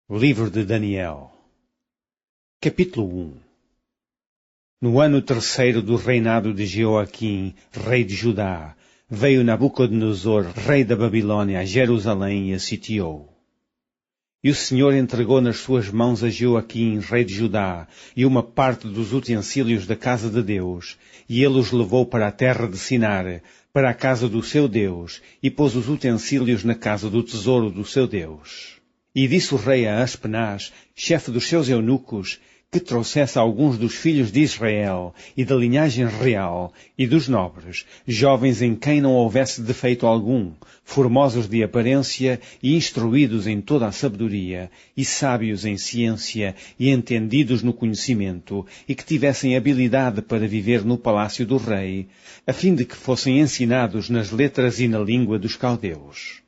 Livro de Daniel, capítulo 1. No ano terceiro do reinado de Jeoaquim, rei de Judá, veio Nabucodonosor, rei da Babilônia, a Jerusalém e a sitiou. E o Senhor entregou nas suas mãos a Jeoaquim, rei de Judá, e uma parte dos utensílios da casa de Deus, e ele os levou para a terra de Sinar, para a casa do seu Deus, e pôs os utensílios na casa do tesouro do seu Deus. E disse o rei a Aspenaz, chefe dos seus eunucos, que trouxesse alguns dos filhos de Israel, e da linhagem real, e dos nobres, jovens em quem não houvesse defeito algum, formosos de aparência, e instruídos em toda a sabedoria, e sábios em ciência, e entendidos no conhecimento, e que tivessem habilidade para viver no palácio do rei, a fim de que fossem ensinados nas letras e na língua dos caldeus.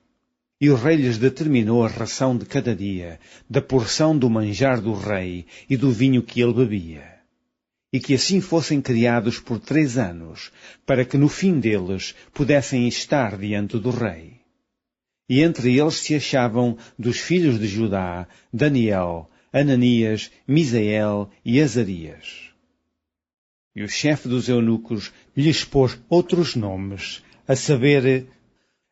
E o rei lhes determinou a ração de cada dia, da porção do manjar do rei e do vinho que ele bebia. E que assim fossem criados por 3 anos, para que no fim deles pudessem estar diante do rei. E entre eles se achavam, dos filhos de Judá, Daniel, Ananias, Misael e Azarias. E o chefe dos eunucos lhes pôs outros nomes, a saber,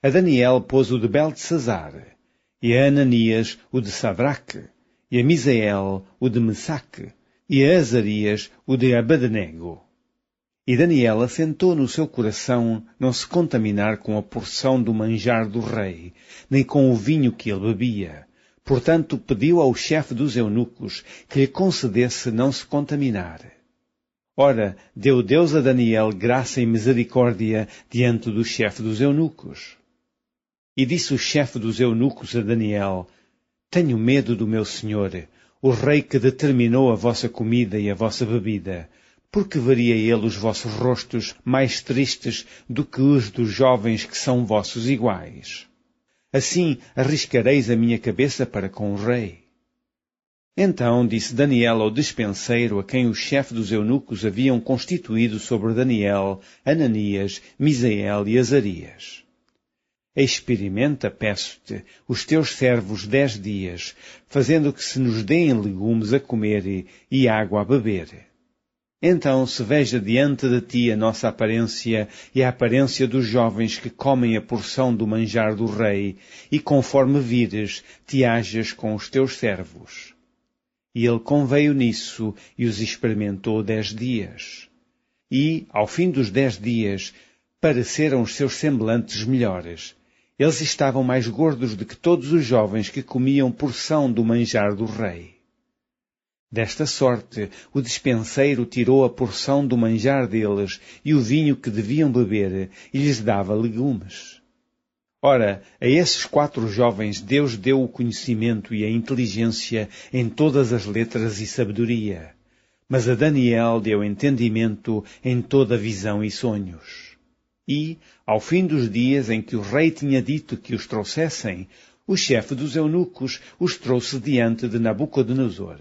a Daniel pôs o de Beltesazar, e a Ananias o de Sadraque, e a Misael o de Mesaque, e a Azarias o de Abednego. E Daniel assentou no seu coração não se contaminar com a porção do manjar do rei, nem com o vinho que ele bebia. Portanto, pediu ao chefe dos eunucos que lhe concedesse não se contaminar. Ora, deu Deus a Daniel graça e misericórdia diante do chefe dos eunucos. E disse o chefe dos eunucos a Daniel, tenho medo do meu senhor, o rei que determinou a vossa comida e a vossa bebida, porque veria ele os vossos rostos mais tristes do que os dos jovens que são vossos iguais. Assim arriscareis a minha cabeça para com o rei. Então disse Daniel ao despenseiro a quem o chefe dos eunucos haviam constituído sobre Daniel, Ananias, Misael e Azarias. Experimenta, peço-te, os teus servos 10 dias, fazendo que se nos deem legumes a comer e água a beber. Então se veja diante de ti a nossa aparência e a aparência dos jovens que comem a porção do manjar do rei, e conforme vires, te hajas com os teus servos. E ele conveio nisso e os experimentou 10 dias. E, ao fim dos 10 dias, pareceram os seus semblantes melhores. Eles estavam mais gordos do que todos os jovens que comiam porção do manjar do rei. Desta sorte, o despenseiro tirou a porção do manjar deles e o vinho que deviam beber e lhes dava legumes. Ora, a esses 4 jovens Deus deu o conhecimento e a inteligência em todas as letras e sabedoria, mas a Daniel deu entendimento em toda visão e sonhos. E, ao fim dos dias em que o rei tinha dito que os trouxessem, o chefe dos eunucos os trouxe diante de Nabucodonosor.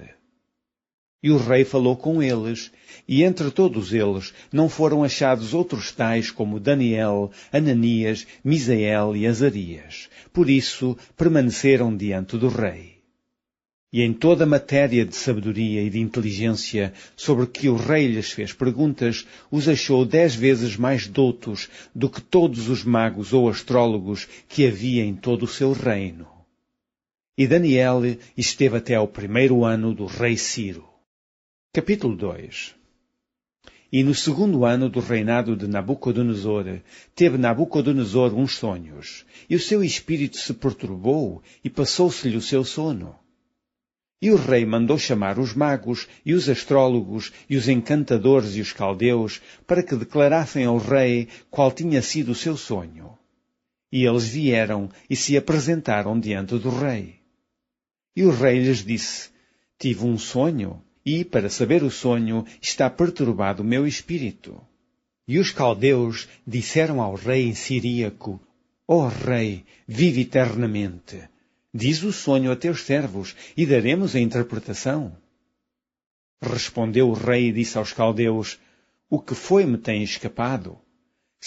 E o rei falou com eles, e entre todos eles não foram achados outros tais como Daniel, Ananias, Misael e Azarias. Por isso permaneceram diante do rei. E em toda a matéria de sabedoria e de inteligência sobre que o rei lhes fez perguntas, os achou 10 vezes mais doutos do que todos os magos ou astrólogos que havia em todo o seu reino. E Daniel esteve até ao 1º ano do rei Ciro. Capítulo 2. E no 2º ano do reinado de Nabucodonosor, teve Nabucodonosor uns sonhos, e o seu espírito se perturbou, e passou-se-lhe o seu sono. E o rei mandou chamar os magos, e os astrólogos, e os encantadores e os caldeus, para que declarassem ao rei qual tinha sido o seu sonho. E eles vieram e se apresentaram diante do rei. E o rei lhes disse, tive um sonho, e, para saber o sonho, está perturbado o meu espírito. E os caldeus disseram ao rei em siríaco, ó rei, vive eternamente. Diz o sonho a teus servos, e daremos a interpretação. Respondeu o rei e disse aos caldeus, o que foi me tem escapado?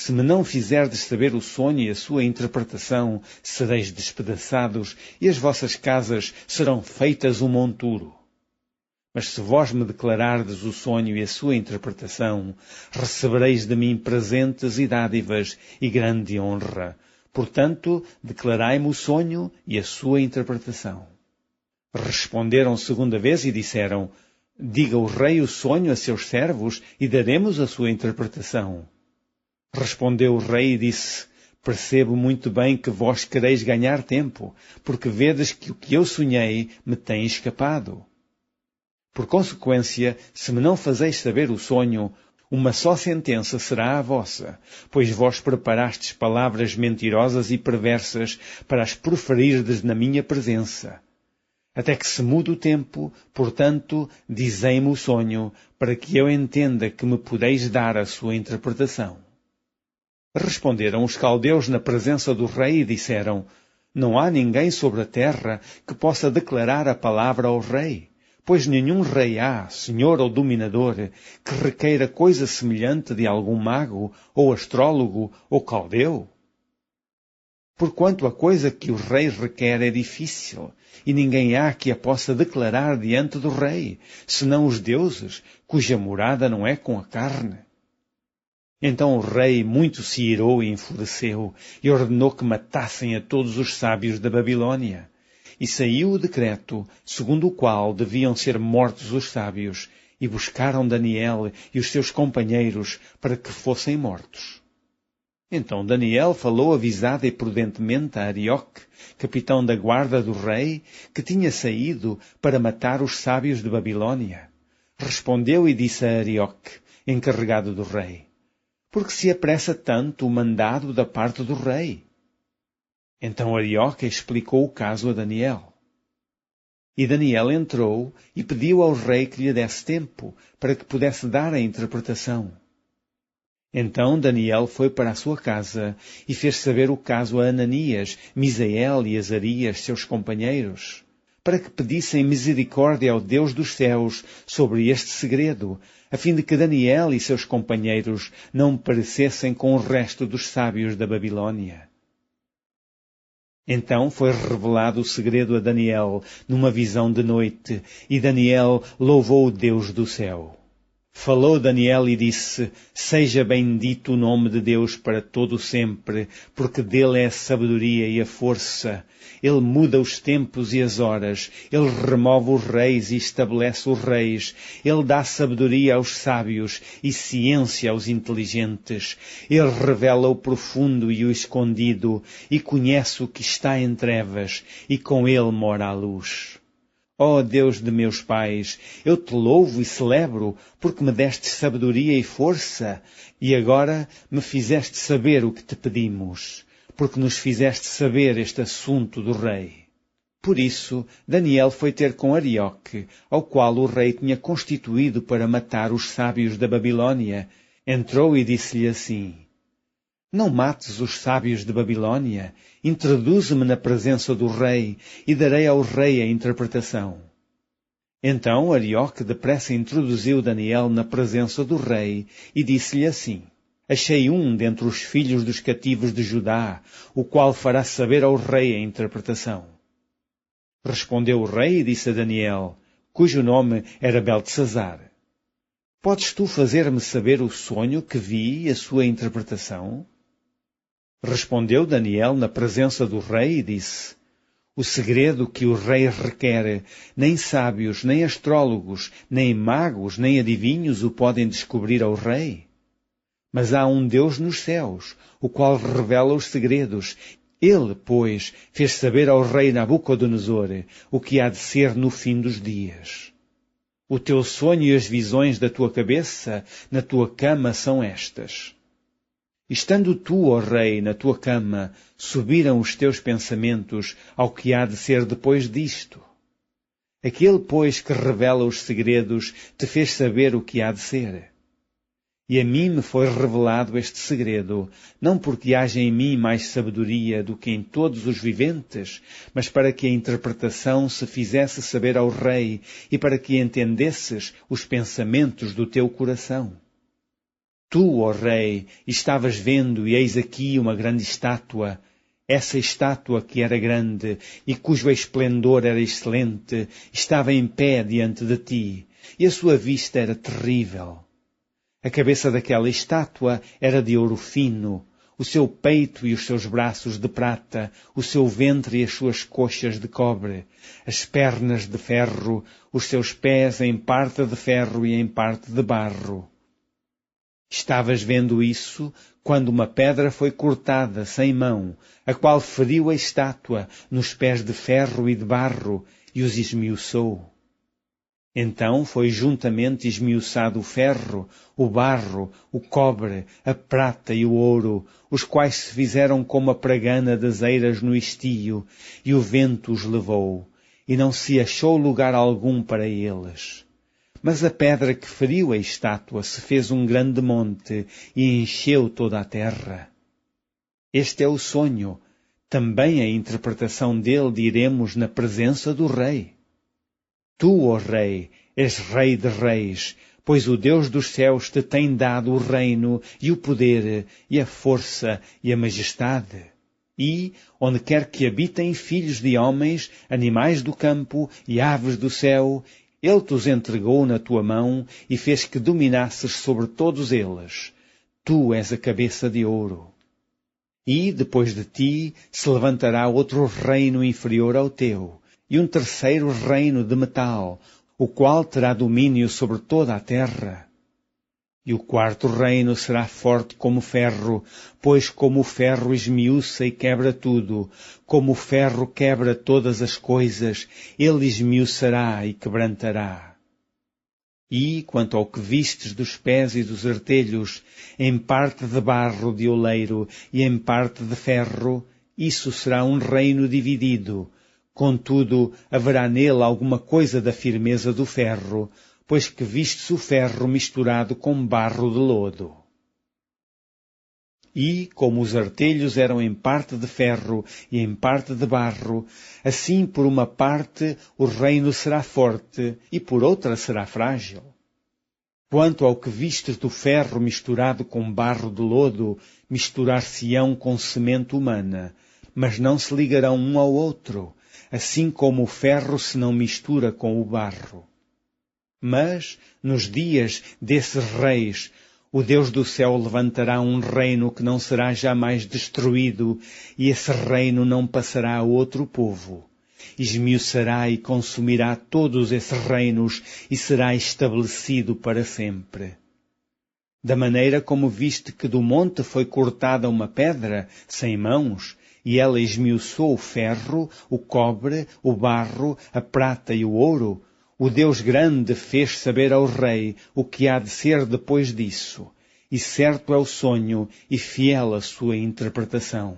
Se me não fizerdes saber o sonho e a sua interpretação, sereis despedaçados, e as vossas casas serão feitas um monturo. Mas se vós me declarardes o sonho e a sua interpretação, recebereis de mim presentes e dádivas e grande honra. Portanto, declarai-me o sonho e a sua interpretação. Responderam segunda vez e disseram: Diga o rei o sonho a seus servos e daremos a sua interpretação. Respondeu o rei e disse: Percebo muito bem que vós quereis ganhar tempo, porque vedes que o que eu sonhei me tem escapado. Por consequência, se me não fazeis saber o sonho, uma só sentença será a vossa, pois vós preparastes palavras mentirosas e perversas para as proferirdes na minha presença. Até que se mude o tempo, portanto, dizei-me o sonho, para que eu entenda que me podeis dar a sua interpretação. Responderam os caldeus na presença do rei e disseram: Não há ninguém sobre a terra que possa declarar a palavra ao rei, pois nenhum rei há, senhor ou dominador, que requeira coisa semelhante de algum mago, ou astrólogo, ou caldeu. Porquanto a coisa que o rei requer é difícil, e ninguém há que a possa declarar diante do rei, senão os deuses, cuja morada não é com a carne. Então o rei muito se irou e enfureceu, e ordenou que matassem a todos os sábios da Babilônia. E saiu o decreto, segundo o qual deviam ser mortos os sábios, e buscaram Daniel e os seus companheiros para que fossem mortos. Então Daniel falou avisada e prudentemente a Arioque, capitão da guarda do rei, que tinha saído para matar os sábios de Babilônia. Respondeu e disse a Arioque, encarregado do rei: Porque se apressa tanto o mandado da parte do rei? Então Arioque explicou o caso a Daniel. E Daniel entrou e pediu ao rei que lhe desse tempo, para que pudesse dar a interpretação. Então Daniel foi para a sua casa e fez saber o caso a Ananias, Misael e Azarias, seus companheiros, para que pedissem misericórdia ao Deus dos céus sobre este segredo, a fim de que Daniel e seus companheiros não perecessem com o resto dos sábios da Babilônia. Então foi revelado o segredo a Daniel numa visão de noite, e Daniel louvou o Deus do céu. Falou Daniel e disse: Seja bendito o nome de Deus para todo sempre, porque dele é a sabedoria e a força. Ele muda os tempos e as horas. Ele remove os reis e estabelece os reis. Ele dá sabedoria aos sábios e ciência aos inteligentes. Ele revela o profundo e o escondido, e conhece o que está em trevas, e com ele mora a luz. Ó Deus de meus pais, eu te louvo e celebro, porque me deste sabedoria e força, e agora me fizeste saber o que te pedimos, porque nos fizeste saber este assunto do rei. Por isso, Daniel foi ter com Arioque, ao qual o rei tinha constituído para matar os sábios da Babilônia. Entrou e disse-lhe assim: Não mates os sábios de Babilônia, introduze-me na presença do rei, e darei ao rei a interpretação. Então Arioque depressa introduziu Daniel na presença do rei, e disse-lhe assim: Achei um dentre os filhos dos cativos de Judá, o qual fará saber ao rei a interpretação. Respondeu o rei e disse a Daniel, cujo nome era Beltesazar: Podes tu fazer-me saber o sonho que vi e a sua interpretação? Respondeu Daniel na presença do rei e disse: O segredo que o rei requer, nem sábios, nem astrólogos, nem magos, nem adivinhos o podem descobrir ao rei. Mas há um Deus nos céus, o qual revela os segredos. Ele, pois, fez saber ao rei Nabucodonosor o que há de ser no fim dos dias. O teu sonho e as visões da tua cabeça na tua cama são estas. Estando tu, ó rei, na tua cama, subiram os teus pensamentos ao que há de ser depois disto. Aquele, pois, que revela os segredos, te fez saber o que há de ser. E a mim me foi revelado este segredo, não porque haja em mim mais sabedoria do que em todos os viventes, mas para que a interpretação se fizesse saber ao rei e para que entendesses os pensamentos do teu coração. Tu, ó rei, estavas vendo, e eis aqui uma grande estátua. Essa estátua que era grande e cujo esplendor era excelente, estava em pé diante de ti, e a sua vista era terrível. A cabeça daquela estátua era de ouro fino, o seu peito e os seus braços de prata, o seu ventre e as suas coxas de cobre, as pernas de ferro, os seus pés em parte de ferro e em parte de barro. Estavas vendo isso quando uma pedra foi cortada sem mão, a qual feriu a estátua nos pés de ferro e de barro e os esmiuçou. Então foi juntamente esmiuçado o ferro, o barro, o cobre, a prata e o ouro, os quais se fizeram como a pragana das eiras no estio, e o vento os levou, e não se achou lugar algum para eles. Mas a pedra que feriu a estátua se fez um grande monte e encheu toda a terra. Este é o sonho. Também a interpretação dele diremos na presença do rei. Tu, ó rei, és rei de reis, pois o Deus dos céus te tem dado o reino e o poder e a força e a majestade. E, onde quer que habitem filhos de homens, animais do campo e aves do céu, ele te os entregou na tua mão e fez que dominasses sobre todos eles. Tu és a cabeça de ouro. E, depois de ti, se levantará outro reino inferior ao teu, e um terceiro reino de metal, o qual terá domínio sobre toda a terra. E o quarto reino será forte como ferro, pois como o ferro esmiuça e quebra tudo, como o ferro quebra todas as coisas, ele esmiuçará e quebrantará. E, quanto ao que vistes dos pés e dos artelhos, em parte de barro de oleiro e em parte de ferro, isso será um reino dividido. Contudo, haverá nele alguma coisa da firmeza do ferro, pois que vistes o ferro misturado com barro de lodo. E, como os artelhos eram em parte de ferro e em parte de barro, assim por uma parte o reino será forte e por outra será frágil. Quanto ao que vistes do ferro misturado com barro de lodo, misturar-se-ão com semente humana, mas não se ligarão um ao outro, assim como o ferro se não mistura com o barro. Mas, nos dias desses reis, o Deus do céu levantará um reino que não será jamais destruído, e esse reino não passará a outro povo. Esmiuçará e consumirá todos esses reinos, e será estabelecido para sempre. Da maneira como viste que do monte foi cortada uma pedra, sem mãos, e ela esmiuçou o ferro, o cobre, o barro, a prata e o ouro, o Deus grande fez saber ao rei o que há de ser depois disso, e certo é o sonho e fiel a sua interpretação.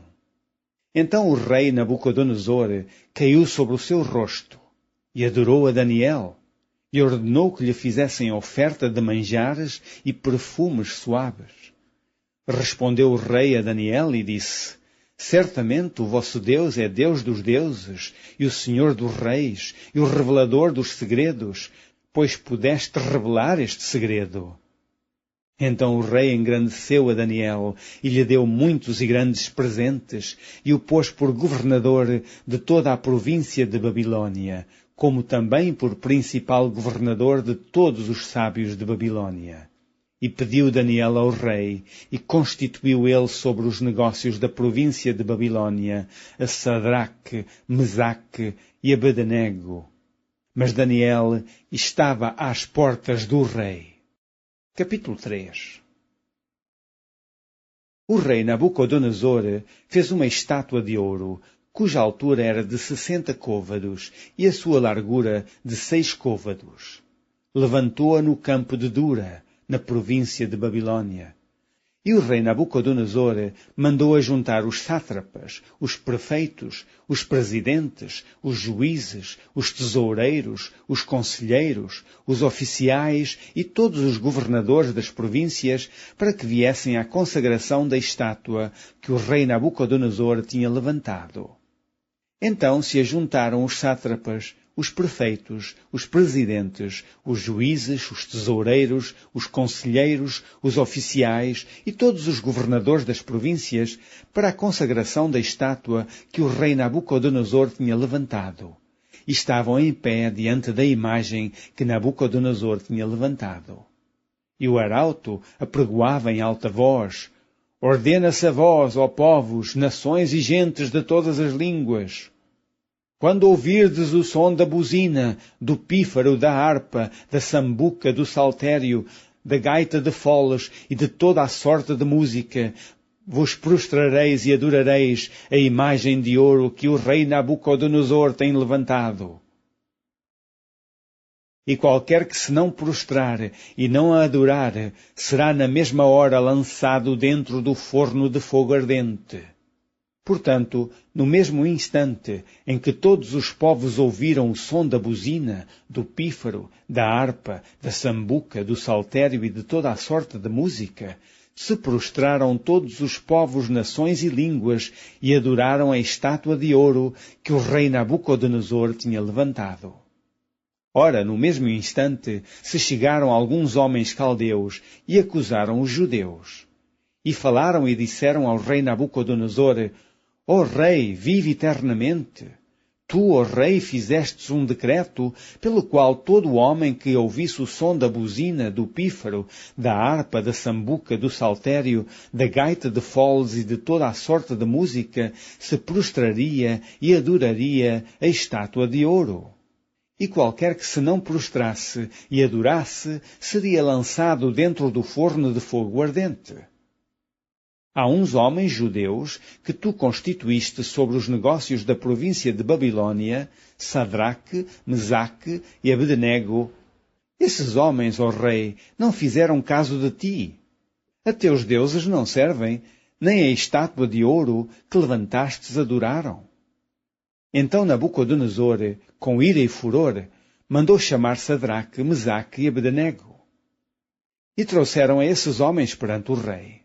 Então o rei Nabucodonosor caiu sobre o seu rosto e adorou a Daniel, e ordenou que lhe fizessem oferta de manjares e perfumes suaves. Respondeu o rei a Daniel e disse: Certamente o vosso Deus é Deus dos deuses, e o Senhor dos reis, e o revelador dos segredos, pois pudeste revelar este segredo. Então o rei engrandeceu a Daniel, e lhe deu muitos e grandes presentes, e o pôs por governador de toda a província de Babilônia, como também por principal governador de todos os sábios de Babilônia. E pediu Daniel ao rei, e constituiu ele sobre os negócios da província de Babilônia a Sadraque, Mesaque e Abednego. Mas Daniel estava às portas do rei. Capítulo 3. O rei Nabucodonosor fez uma estátua de ouro, cuja altura era de 60 côvados e a sua largura de 6 côvados. Levantou-a no campo de Dura, na província de Babilônia. E o rei Nabucodonosor mandou ajuntar os sátrapas, os prefeitos, os presidentes, os juízes, os tesoureiros, os conselheiros, os oficiais e todos os governadores das províncias para que viessem à consagração da estátua que o rei Nabucodonosor tinha levantado. Então se ajuntaram os sátrapas, os prefeitos, os presidentes, os juízes, os tesoureiros, os conselheiros, os oficiais e todos os governadores das províncias para a consagração da estátua que o rei Nabucodonosor tinha levantado. E estavam em pé diante da imagem que Nabucodonosor tinha levantado. E o arauto apregoava em alta voz: Ordena-se a vós, ó povos, nações e gentes de todas as línguas. Quando ouvirdes o som da buzina, do pífaro, da harpa, da sambuca, do saltério, da gaita de foles e de toda a sorte de música, vos prostrareis e adorareis a imagem de ouro que o rei Nabucodonosor tem levantado. E qualquer que se não prostrar e não a adorar, será na mesma hora lançado dentro do forno de fogo ardente. Portanto, no mesmo instante em que todos os povos ouviram o som da buzina, do pífaro, da harpa, da sambuca, do saltério e de toda a sorte de música, se prostraram todos os povos, nações e línguas e adoraram a estátua de ouro que o rei Nabucodonosor tinha levantado. Ora, no mesmo instante, se chegaram alguns homens caldeus e acusaram os judeus. E falaram e disseram ao rei Nabucodonosor: Ó rei, vive eternamente. Tu, ó rei, fizestes um decreto pelo qual todo homem que ouvisse o som da buzina, do pífaro, da harpa, da sambuca, do saltério, da gaita de foles e de toda a sorte de música, se prostraria e adoraria a estátua de ouro. E qualquer que se não prostrasse e adorasse, seria lançado dentro do forno de fogo ardente. Há uns homens judeus que tu constituíste sobre os negócios da província de Babilônia, Sadraque, Mesaque e Abednego. Esses homens, ó rei, não fizeram caso de ti. A teus deuses não servem, nem a estátua de ouro que levantastes adoraram. Então Nabucodonosor, com ira e furor, mandou chamar Sadraque, Mesaque e Abednego. E trouxeram a esses homens perante o rei.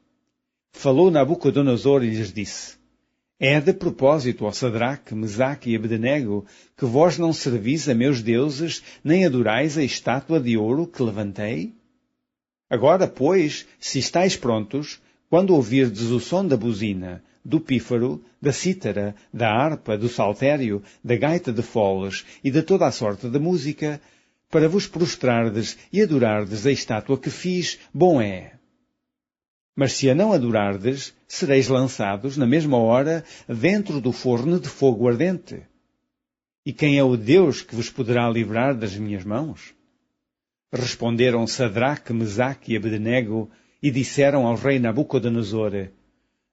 Falou Nabucodonosor e lhes disse: É de propósito, ó Sadraque, Mesaque e Abednego, que vós não servis a meus deuses, nem adorais a estátua de ouro que levantei? Agora, pois, se estáis prontos, quando ouvirdes o som da buzina, do pífaro, da cítara, da harpa, do saltério, da gaita de foles e de toda a sorte de música, para vos prostrardes e adorardes a estátua que fiz, bom é. Mas se a não adorardes, sereis lançados, na mesma hora, dentro do forno de fogo ardente. E quem é o Deus que vos poderá livrar das minhas mãos? Responderam Sadraque, Mesaque e Abednego e disseram ao rei Nabucodonosor: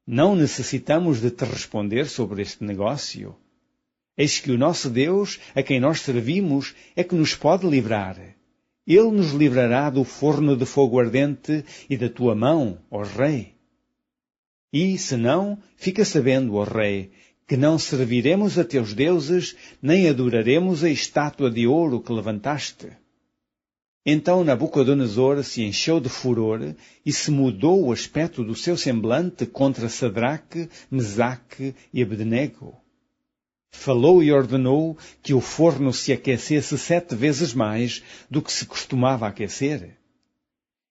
Não necessitamos de te responder sobre este negócio. Eis que o nosso Deus, a quem nós servimos, é que nos pode livrar. Ele nos livrará do forno de fogo ardente e da tua mão, ó rei. E, se não, fica sabendo, ó rei, que não serviremos a teus deuses, nem adoraremos a estátua de ouro que levantaste. Então Nabucodonosor se encheu de furor e se mudou o aspecto do seu semblante contra Sadraque, Mesaque e Abednego. Falou e ordenou que o forno se aquecesse 7 vezes mais do que se costumava aquecer.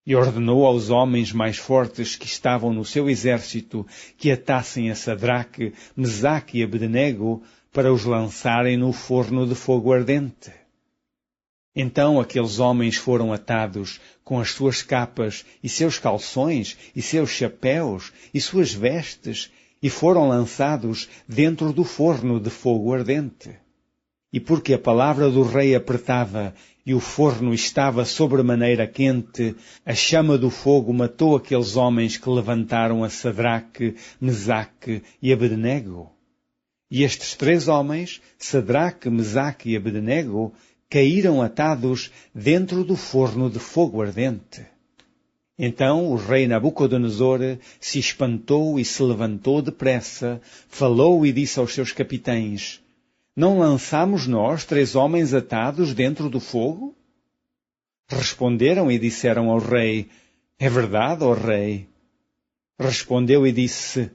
E ordenou aos homens mais fortes que estavam no seu exército que atassem a Sadraque, Mesaque e Abednego para os lançarem no forno de fogo ardente. Então aqueles homens foram atados com as suas capas e seus calções e seus chapéus e suas vestes e foram lançados dentro do forno de fogo ardente. E porque a palavra do rei apertava e o forno estava sobremaneira quente, a chama do fogo matou aqueles homens que levantaram a Sadraque, Mesaque e Abednego. E estes 3 homens, Sadraque, Mesaque e Abednego, caíram atados dentro do forno de fogo ardente. Então o rei Nabucodonosor se espantou e se levantou depressa, falou e disse aos seus capitães: Não lançamos nós 3 homens atados dentro do fogo? Responderam e disseram ao rei: É verdade, ó rei. Respondeu e disse: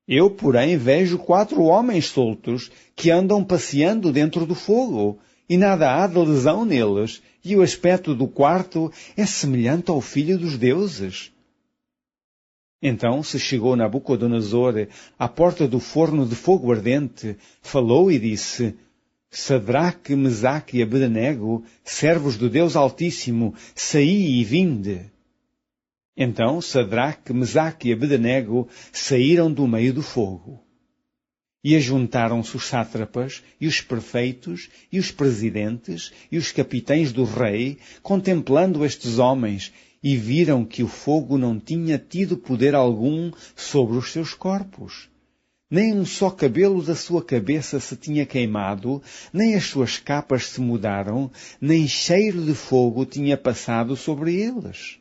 Eu, porém, vejo 4 homens soltos que andam passeando dentro do fogo, e nada há de lesão neles, e o aspecto do quarto é semelhante ao Filho dos deuses. Então se chegou Nabucodonosor à porta do forno de fogo ardente, falou e disse: Sadraque, Mesaque e Abednego, servos do Deus Altíssimo, saí e vinde. Então Sadraque, Mesaque e Abednego saíram do meio do fogo. E ajuntaram-se os sátrapas, e os prefeitos, e os presidentes, e os capitães do rei, contemplando estes homens, e viram que o fogo não tinha tido poder algum sobre os seus corpos. Nem um só cabelo da sua cabeça se tinha queimado, nem as suas capas se mudaram, nem cheiro de fogo tinha passado sobre eles.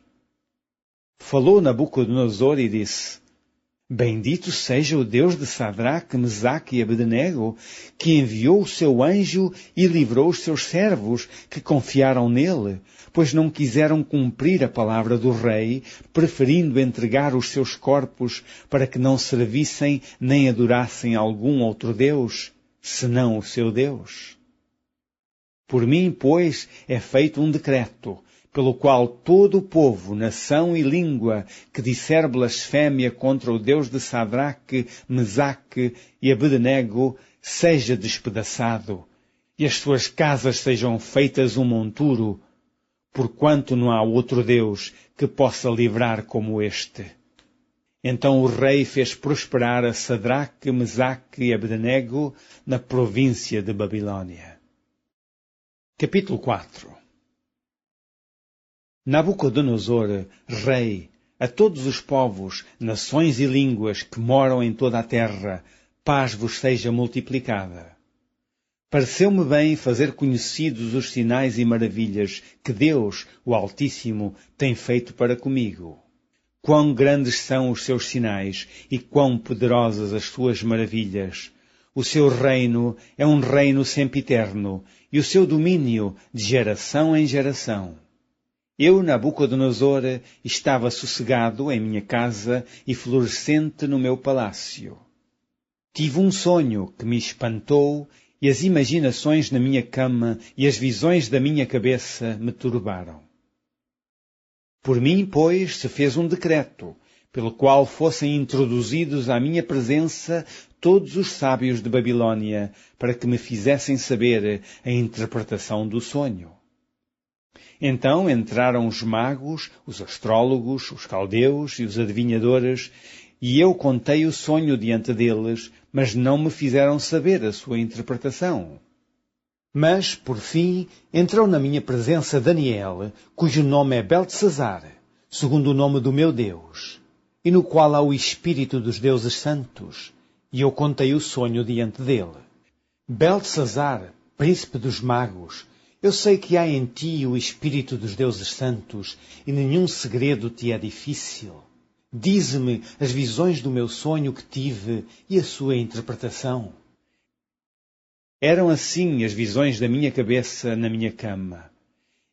Falou Nabucodonosor e disse: Bendito seja o Deus de Sadraque, Mesaque e Abednego, que enviou o seu anjo e livrou os seus servos, que confiaram nele, pois não quiseram cumprir a palavra do rei, preferindo entregar os seus corpos para que não servissem nem adorassem algum outro Deus, senão o seu Deus. Por mim, pois, é feito um decreto, pelo qual todo o povo, nação e língua que disser blasfémia contra o Deus de Sadraque, Mesaque e Abednego seja despedaçado, e as suas casas sejam feitas um monturo, porquanto não há outro Deus que possa livrar como este. Então o rei fez prosperar a Sadraque, Mesaque e Abednego na província de Babilônia. Capítulo 4. Nabucodonosor, rei, a todos os povos, nações e línguas que moram em toda a terra, paz vos seja multiplicada. Pareceu-me bem fazer conhecidos os sinais e maravilhas que Deus, o Altíssimo, tem feito para comigo. Quão grandes são os seus sinais e quão poderosas as suas maravilhas. O seu reino é um reino sempiterno e o seu domínio de geração em geração. Eu, Nabucodonosor, estava sossegado em minha casa e florescente no meu palácio. Tive um sonho que me espantou e as imaginações na minha cama e as visões da minha cabeça me turbaram. Por mim, pois, se fez um decreto, pelo qual fossem introduzidos à minha presença todos os sábios de Babilônia, para que me fizessem saber a interpretação do sonho. Então entraram os magos, os astrólogos, os caldeus e os adivinhadores, e eu contei o sonho diante deles, mas não me fizeram saber a sua interpretação. Mas, por fim, entrou na minha presença Daniel, cujo nome é Beltesazar, segundo o nome do meu Deus, e no qual há o espírito dos deuses santos, e eu contei o sonho diante dele. Beltesazar, príncipe dos magos, eu sei que há em ti o espírito dos deuses santos, e nenhum segredo te é difícil. Dize-me as visões do meu sonho que tive e a sua interpretação. Eram assim as visões da minha cabeça na minha cama.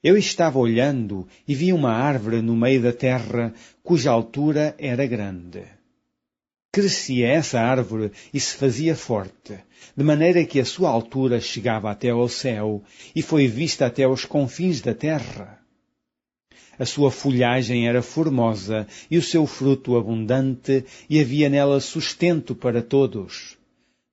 Eu estava olhando e vi uma árvore no meio da terra, cuja altura era grande. Crescia essa árvore e se fazia forte, de maneira que a sua altura chegava até ao céu e foi vista até aos confins da terra. A sua folhagem era formosa e o seu fruto abundante, e havia nela sustento para todos.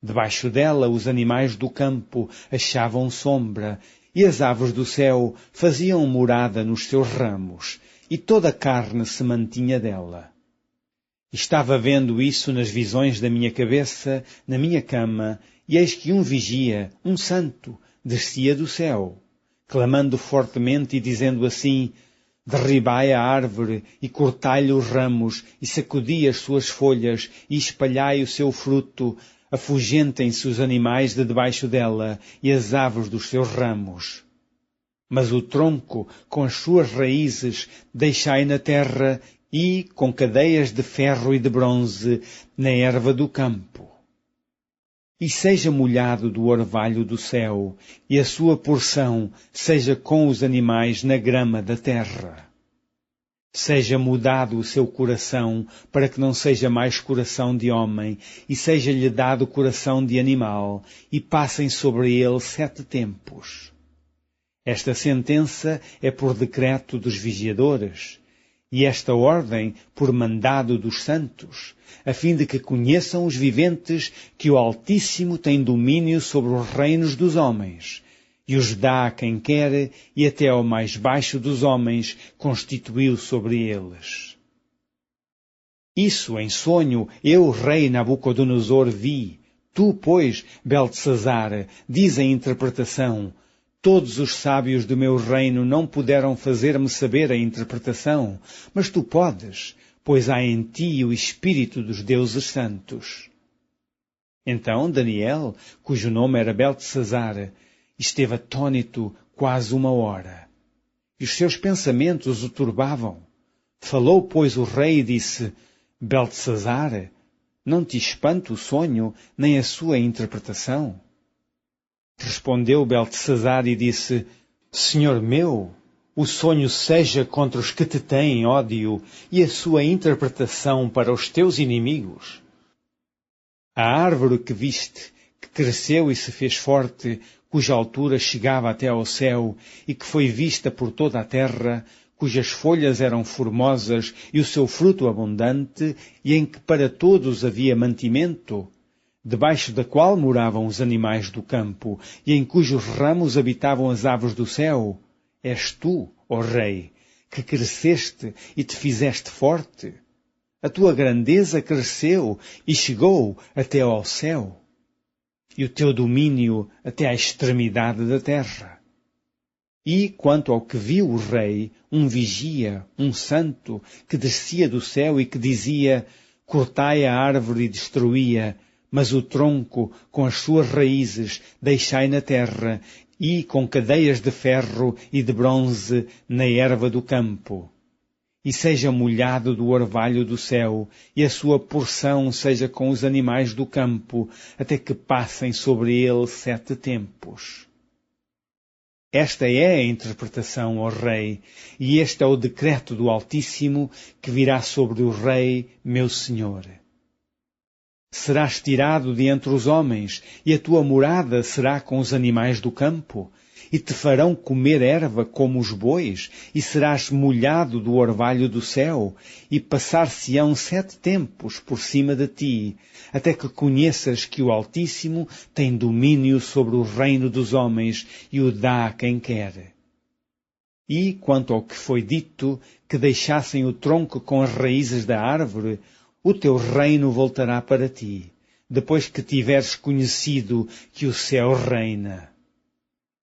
Debaixo dela os animais do campo achavam sombra, e as aves do céu faziam morada nos seus ramos, e toda a carne se mantinha dela. Estava vendo isso nas visões da minha cabeça, na minha cama, e eis que um vigia, um santo, descia do céu, clamando fortemente e dizendo assim: derribai a árvore e cortai-lhe os ramos e sacudi as suas folhas e espalhai o seu fruto, afugentem-se os animais de debaixo dela e as aves dos seus ramos. Mas o tronco, com as suas raízes, deixai na terra e, com cadeias de ferro e de bronze, na erva do campo. E seja molhado do orvalho do céu, e a sua porção seja com os animais na grama da terra. Seja mudado o seu coração, para que não seja mais coração de homem, e seja-lhe dado coração de animal, e passem sobre ele 7 tempos. Esta sentença é por decreto dos vigiadores, e esta ordem por mandado dos santos, a fim de que conheçam os viventes que o Altíssimo tem domínio sobre os reinos dos homens, e os dá a quem quer, e até ao mais baixo dos homens constituiu sobre eles. Isso em sonho eu, rei Nabucodonosor, vi. Tu, pois, Beltesazar, diz a interpretação. Todos os sábios do meu reino não puderam fazer-me saber a interpretação, mas tu podes, pois há em ti o espírito dos deuses santos. Então Daniel, cujo nome era Beltesazar, esteve atônito quase 1 hora, e os seus pensamentos o turbavam. Falou, pois, o rei e disse: Beltesazar, não te espanta o sonho, nem a sua interpretação? Respondeu Beltesazar e disse: Senhor meu, o sonho seja contra os que te têm ódio, e a sua interpretação para os teus inimigos. A árvore que viste, que cresceu e se fez forte, cuja altura chegava até ao céu, e que foi vista por toda a terra, cujas folhas eram formosas e o seu fruto abundante, e em que para todos havia mantimento, debaixo da qual moravam os animais do campo, e em cujos ramos habitavam as aves do céu, és tu, ó Rei, que cresceste e te fizeste forte. A tua grandeza cresceu e chegou até ao céu, e o teu domínio até à extremidade da terra. E, quanto ao que viu o rei, um vigia, um santo, que descia do céu e que dizia: cortai a árvore e destruí-a, mas o tronco, com as suas raízes, deixai na terra, e com cadeias de ferro e de bronze na erva do campo. E seja molhado do orvalho do céu, e a sua porção seja com os animais do campo, até que passem sobre ele 7 tempos. Esta é a interpretação, ó Rei, e este é o decreto do Altíssimo que virá sobre o Rei, meu Senhor. Serás tirado de entre os homens, e a tua morada será com os animais do campo, e te farão comer erva como os bois, e serás molhado do orvalho do céu, e passar-se-ão 7 tempos por cima de ti, até que conheças que o Altíssimo tem domínio sobre o reino dos homens e o dá a quem quer. E, quanto ao que foi dito, que deixassem o tronco com as raízes da árvore, o teu reino voltará para ti, depois que tiveres conhecido que o céu reina.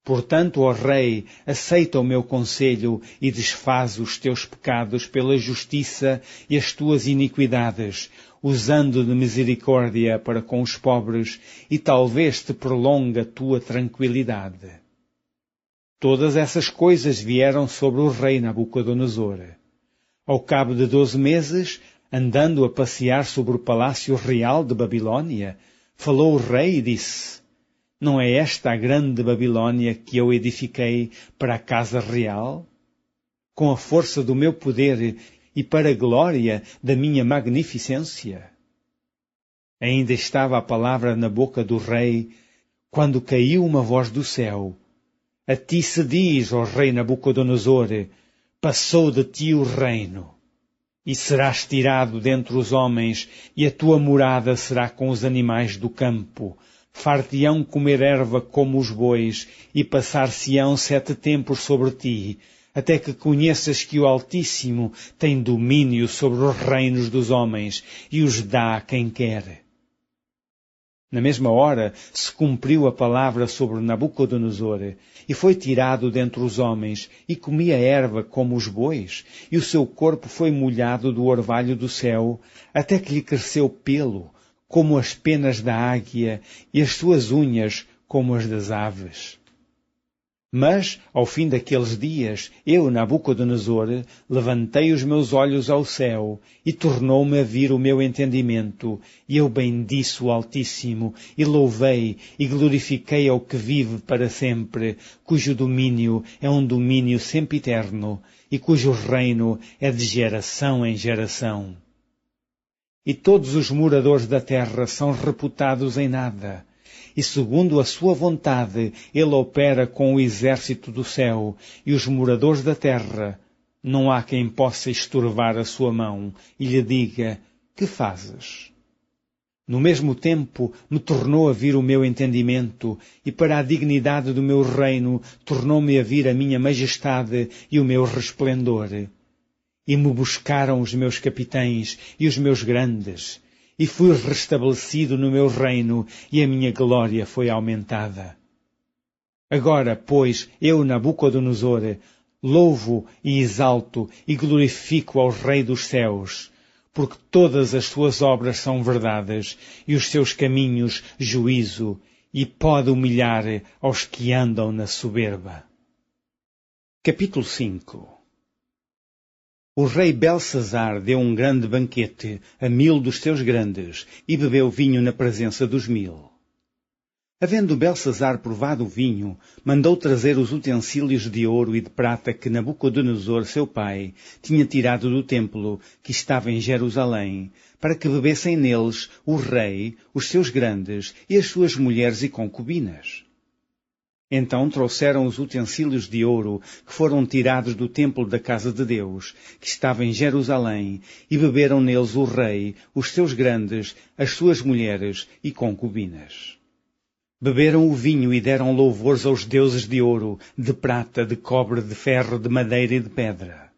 Portanto, ó Rei, aceita o meu conselho e desfaz os teus pecados pela justiça e as tuas iniquidades, usando de misericórdia para com os pobres, e talvez te prolongue a tua tranquilidade. Todas essas coisas vieram sobre o rei Nabucodonosor. Ao cabo de 12 meses, andando a passear sobre o palácio real de Babilônia, falou o rei e disse: não é esta a grande Babilônia que eu edifiquei para a casa real? Com a força do meu poder e para a glória da minha magnificência? Ainda estava a palavra na boca do rei, quando caiu uma voz do céu: a ti se diz, ó rei Nabucodonosor, passou de ti o reino. E serás tirado dentre os homens, e a tua morada será com os animais do campo. Far-te-ão comer erva como os bois, e passar-se-ão 7 tempos sobre ti, até que conheças que o Altíssimo tem domínio sobre os reinos dos homens, e os dá a quem quer. Na mesma hora se cumpriu a palavra sobre Nabucodonosor, e foi tirado dentre os homens, e comia erva como os bois, e o seu corpo foi molhado do orvalho do céu, até que lhe cresceu pelo, como as penas da águia, e as suas unhas como as das aves. Mas, ao fim daqueles dias, eu, Nabucodonosor, levantei os meus olhos ao céu, e tornou-me a vir o meu entendimento, e eu bendisse o Altíssimo, e louvei, e glorifiquei ao que vive para sempre, cujo domínio é um domínio sempiterno, e cujo reino é de geração em geração. E todos os moradores da terra são reputados em nada, e segundo a sua vontade ele opera com o exército do céu e os moradores da terra. Não há quem possa estorvar a sua mão e lhe diga: que fazes? No mesmo tempo me tornou a vir o meu entendimento, e para a dignidade do meu reino tornou-me a vir a minha majestade e o meu resplendor. E me buscaram os meus capitães e os meus grandes, e fui restabelecido no meu reino, e a minha glória foi aumentada. Agora, pois, eu, Nabucodonosor, louvo e exalto e glorifico ao Rei dos céus, porque todas as suas obras são verdades, e os seus caminhos juízo, e pode humilhar aos que andam na soberba. Capítulo 5. O rei Belsazar deu um grande banquete a 1000 dos seus grandes, e bebeu vinho na presença dos 1000. Havendo Belsazar provado o vinho, mandou trazer os utensílios de ouro e de prata que Nabucodonosor, seu pai, tinha tirado do templo, que estava em Jerusalém, para que bebessem neles o rei, os seus grandes e as suas mulheres e concubinas. Então trouxeram os utensílios de ouro que foram tirados do templo da casa de Deus, que estava em Jerusalém, e beberam neles o rei, os seus grandes, as suas mulheres e concubinas. Beberam o vinho e deram louvores aos deuses de ouro, de prata, de cobre, de ferro, de madeira e de pedra.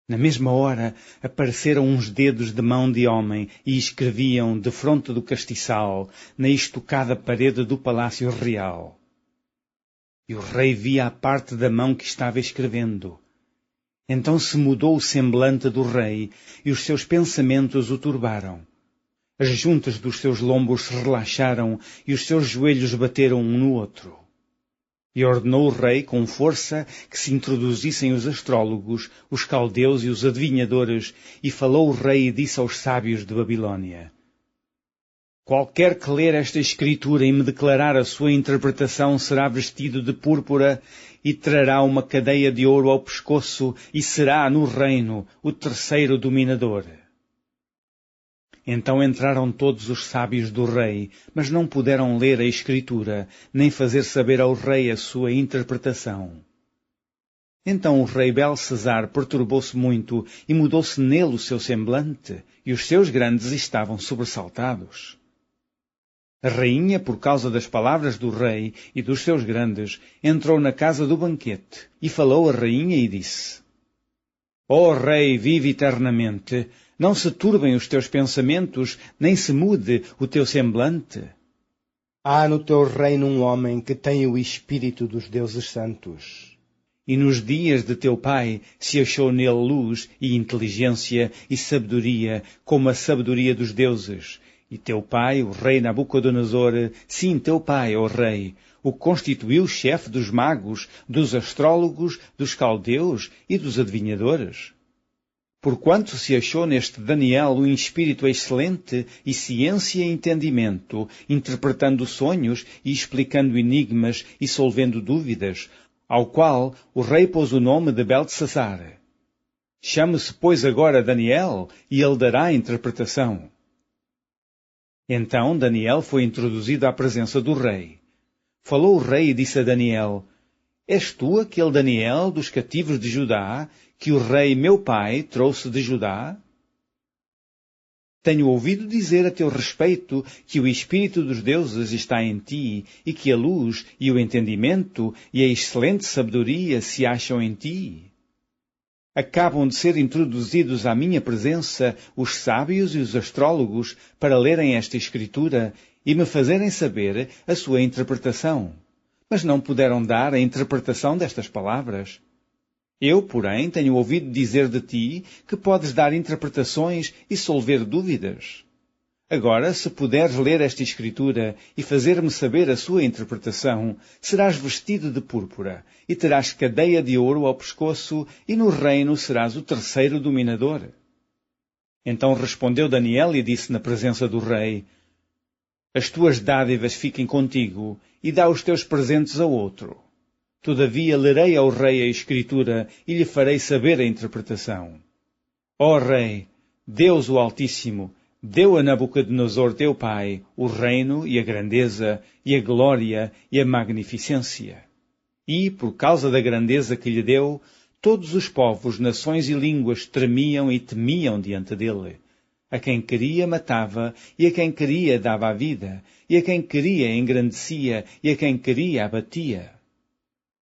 Na mesma hora apareceram uns dedos de mão de homem e escreviam defronte do castiçal, na estocada parede do palácio real. E o rei via a parte da mão que estava escrevendo. Então se mudou o semblante do rei e os seus pensamentos o turbaram. As juntas dos seus lombos se relaxaram e os seus joelhos bateram um no outro. E ordenou o rei com força que se introduzissem os astrólogos, os caldeus e os adivinhadores, e falou o rei e disse aos sábios de Babilônia: qualquer que ler esta escritura e me declarar a sua interpretação será vestido de púrpura e trará uma cadeia de ouro ao pescoço e será no reino o terceiro dominador. Então entraram todos os sábios do rei, mas não puderam ler a escritura, nem fazer saber ao rei a sua interpretação. Então o rei Belsazar perturbou-se muito e mudou-se nele o seu semblante, e os seus grandes estavam sobressaltados. A rainha, por causa das palavras do rei e dos seus grandes, entrou na casa do banquete, e falou a rainha e disse: ó rei, vive eternamente, não se turbem os teus pensamentos, nem se mude o teu semblante. Há no teu reino um homem que tem o espírito dos deuses santos. E nos dias de teu pai se achou nele luz e inteligência e sabedoria, como a sabedoria dos deuses. E teu pai, o rei Nabucodonosor, sim, teu pai, ó rei, o constituiu chefe dos magos, dos astrólogos, dos caldeus e dos adivinhadores. Porquanto se achou neste Daniel um espírito excelente e ciência e entendimento, interpretando sonhos e explicando enigmas e solvendo dúvidas, ao qual o rei pôs o nome de Beltesazar. Chame-se, pois, agora Daniel, e ele dará a interpretação. Então Daniel foi introduzido à presença do rei. Falou o rei e disse a Daniel: és tu aquele Daniel dos cativos de Judá, que o rei meu pai trouxe de Judá? Tenho ouvido dizer a teu respeito que o espírito dos deuses está em ti, e que a luz e o entendimento e a excelente sabedoria se acham em ti. Acabam de ser introduzidos à minha presença os sábios e os astrólogos para lerem esta escritura e me fazerem saber a sua interpretação. Mas não puderam dar a interpretação destas palavras. Eu, porém, tenho ouvido dizer de ti que podes dar interpretações e solver dúvidas. Agora, se puderes ler esta escritura e fazer-me saber a sua interpretação, serás vestido de púrpura e terás cadeia de ouro ao pescoço e no reino serás o terceiro dominador. Então respondeu Daniel e disse na presença do rei: as tuas dádivas fiquem contigo e dá os teus presentes a outro. Todavia lerei ao rei a escritura e lhe farei saber a interpretação. Ó rei, Deus o Altíssimo, deu a Nabucodonosor teu pai o reino e a grandeza e a glória e a magnificência. E, por causa da grandeza que lhe deu, todos os povos, nações e línguas tremiam e temiam diante dele. A quem queria matava, e a quem queria dava a vida, e a quem queria engrandecia, e a quem queria abatia.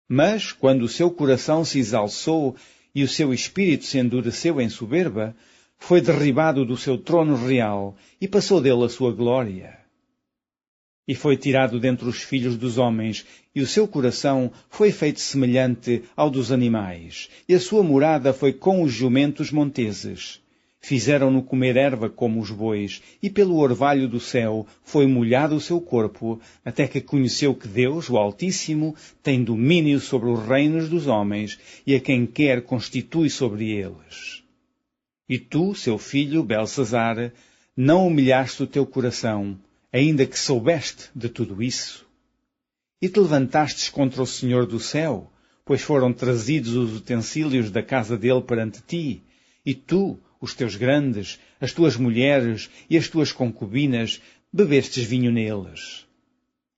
Mas, quando o seu coração se exalçou e o seu espírito se endureceu em soberba, foi derribado do seu trono real e passou dele a sua glória. E foi tirado dentre os filhos dos homens, e o seu coração foi feito semelhante ao dos animais, e a sua morada foi com os jumentos monteses. Fizeram-no comer erva como os bois, e pelo orvalho do céu foi molhado o seu corpo, até que conheceu que Deus, o Altíssimo, tem domínio sobre os reinos dos homens, e a quem quer constitui sobre eles. E tu, seu filho, Belcesar, não humilhaste o teu coração, ainda que soubeste de tudo isso. E te levantastes contra o Senhor do céu, pois foram trazidos os utensílios da casa dele perante ti, e tu, os teus grandes, as tuas mulheres e as tuas concubinas, bebestes vinho neles.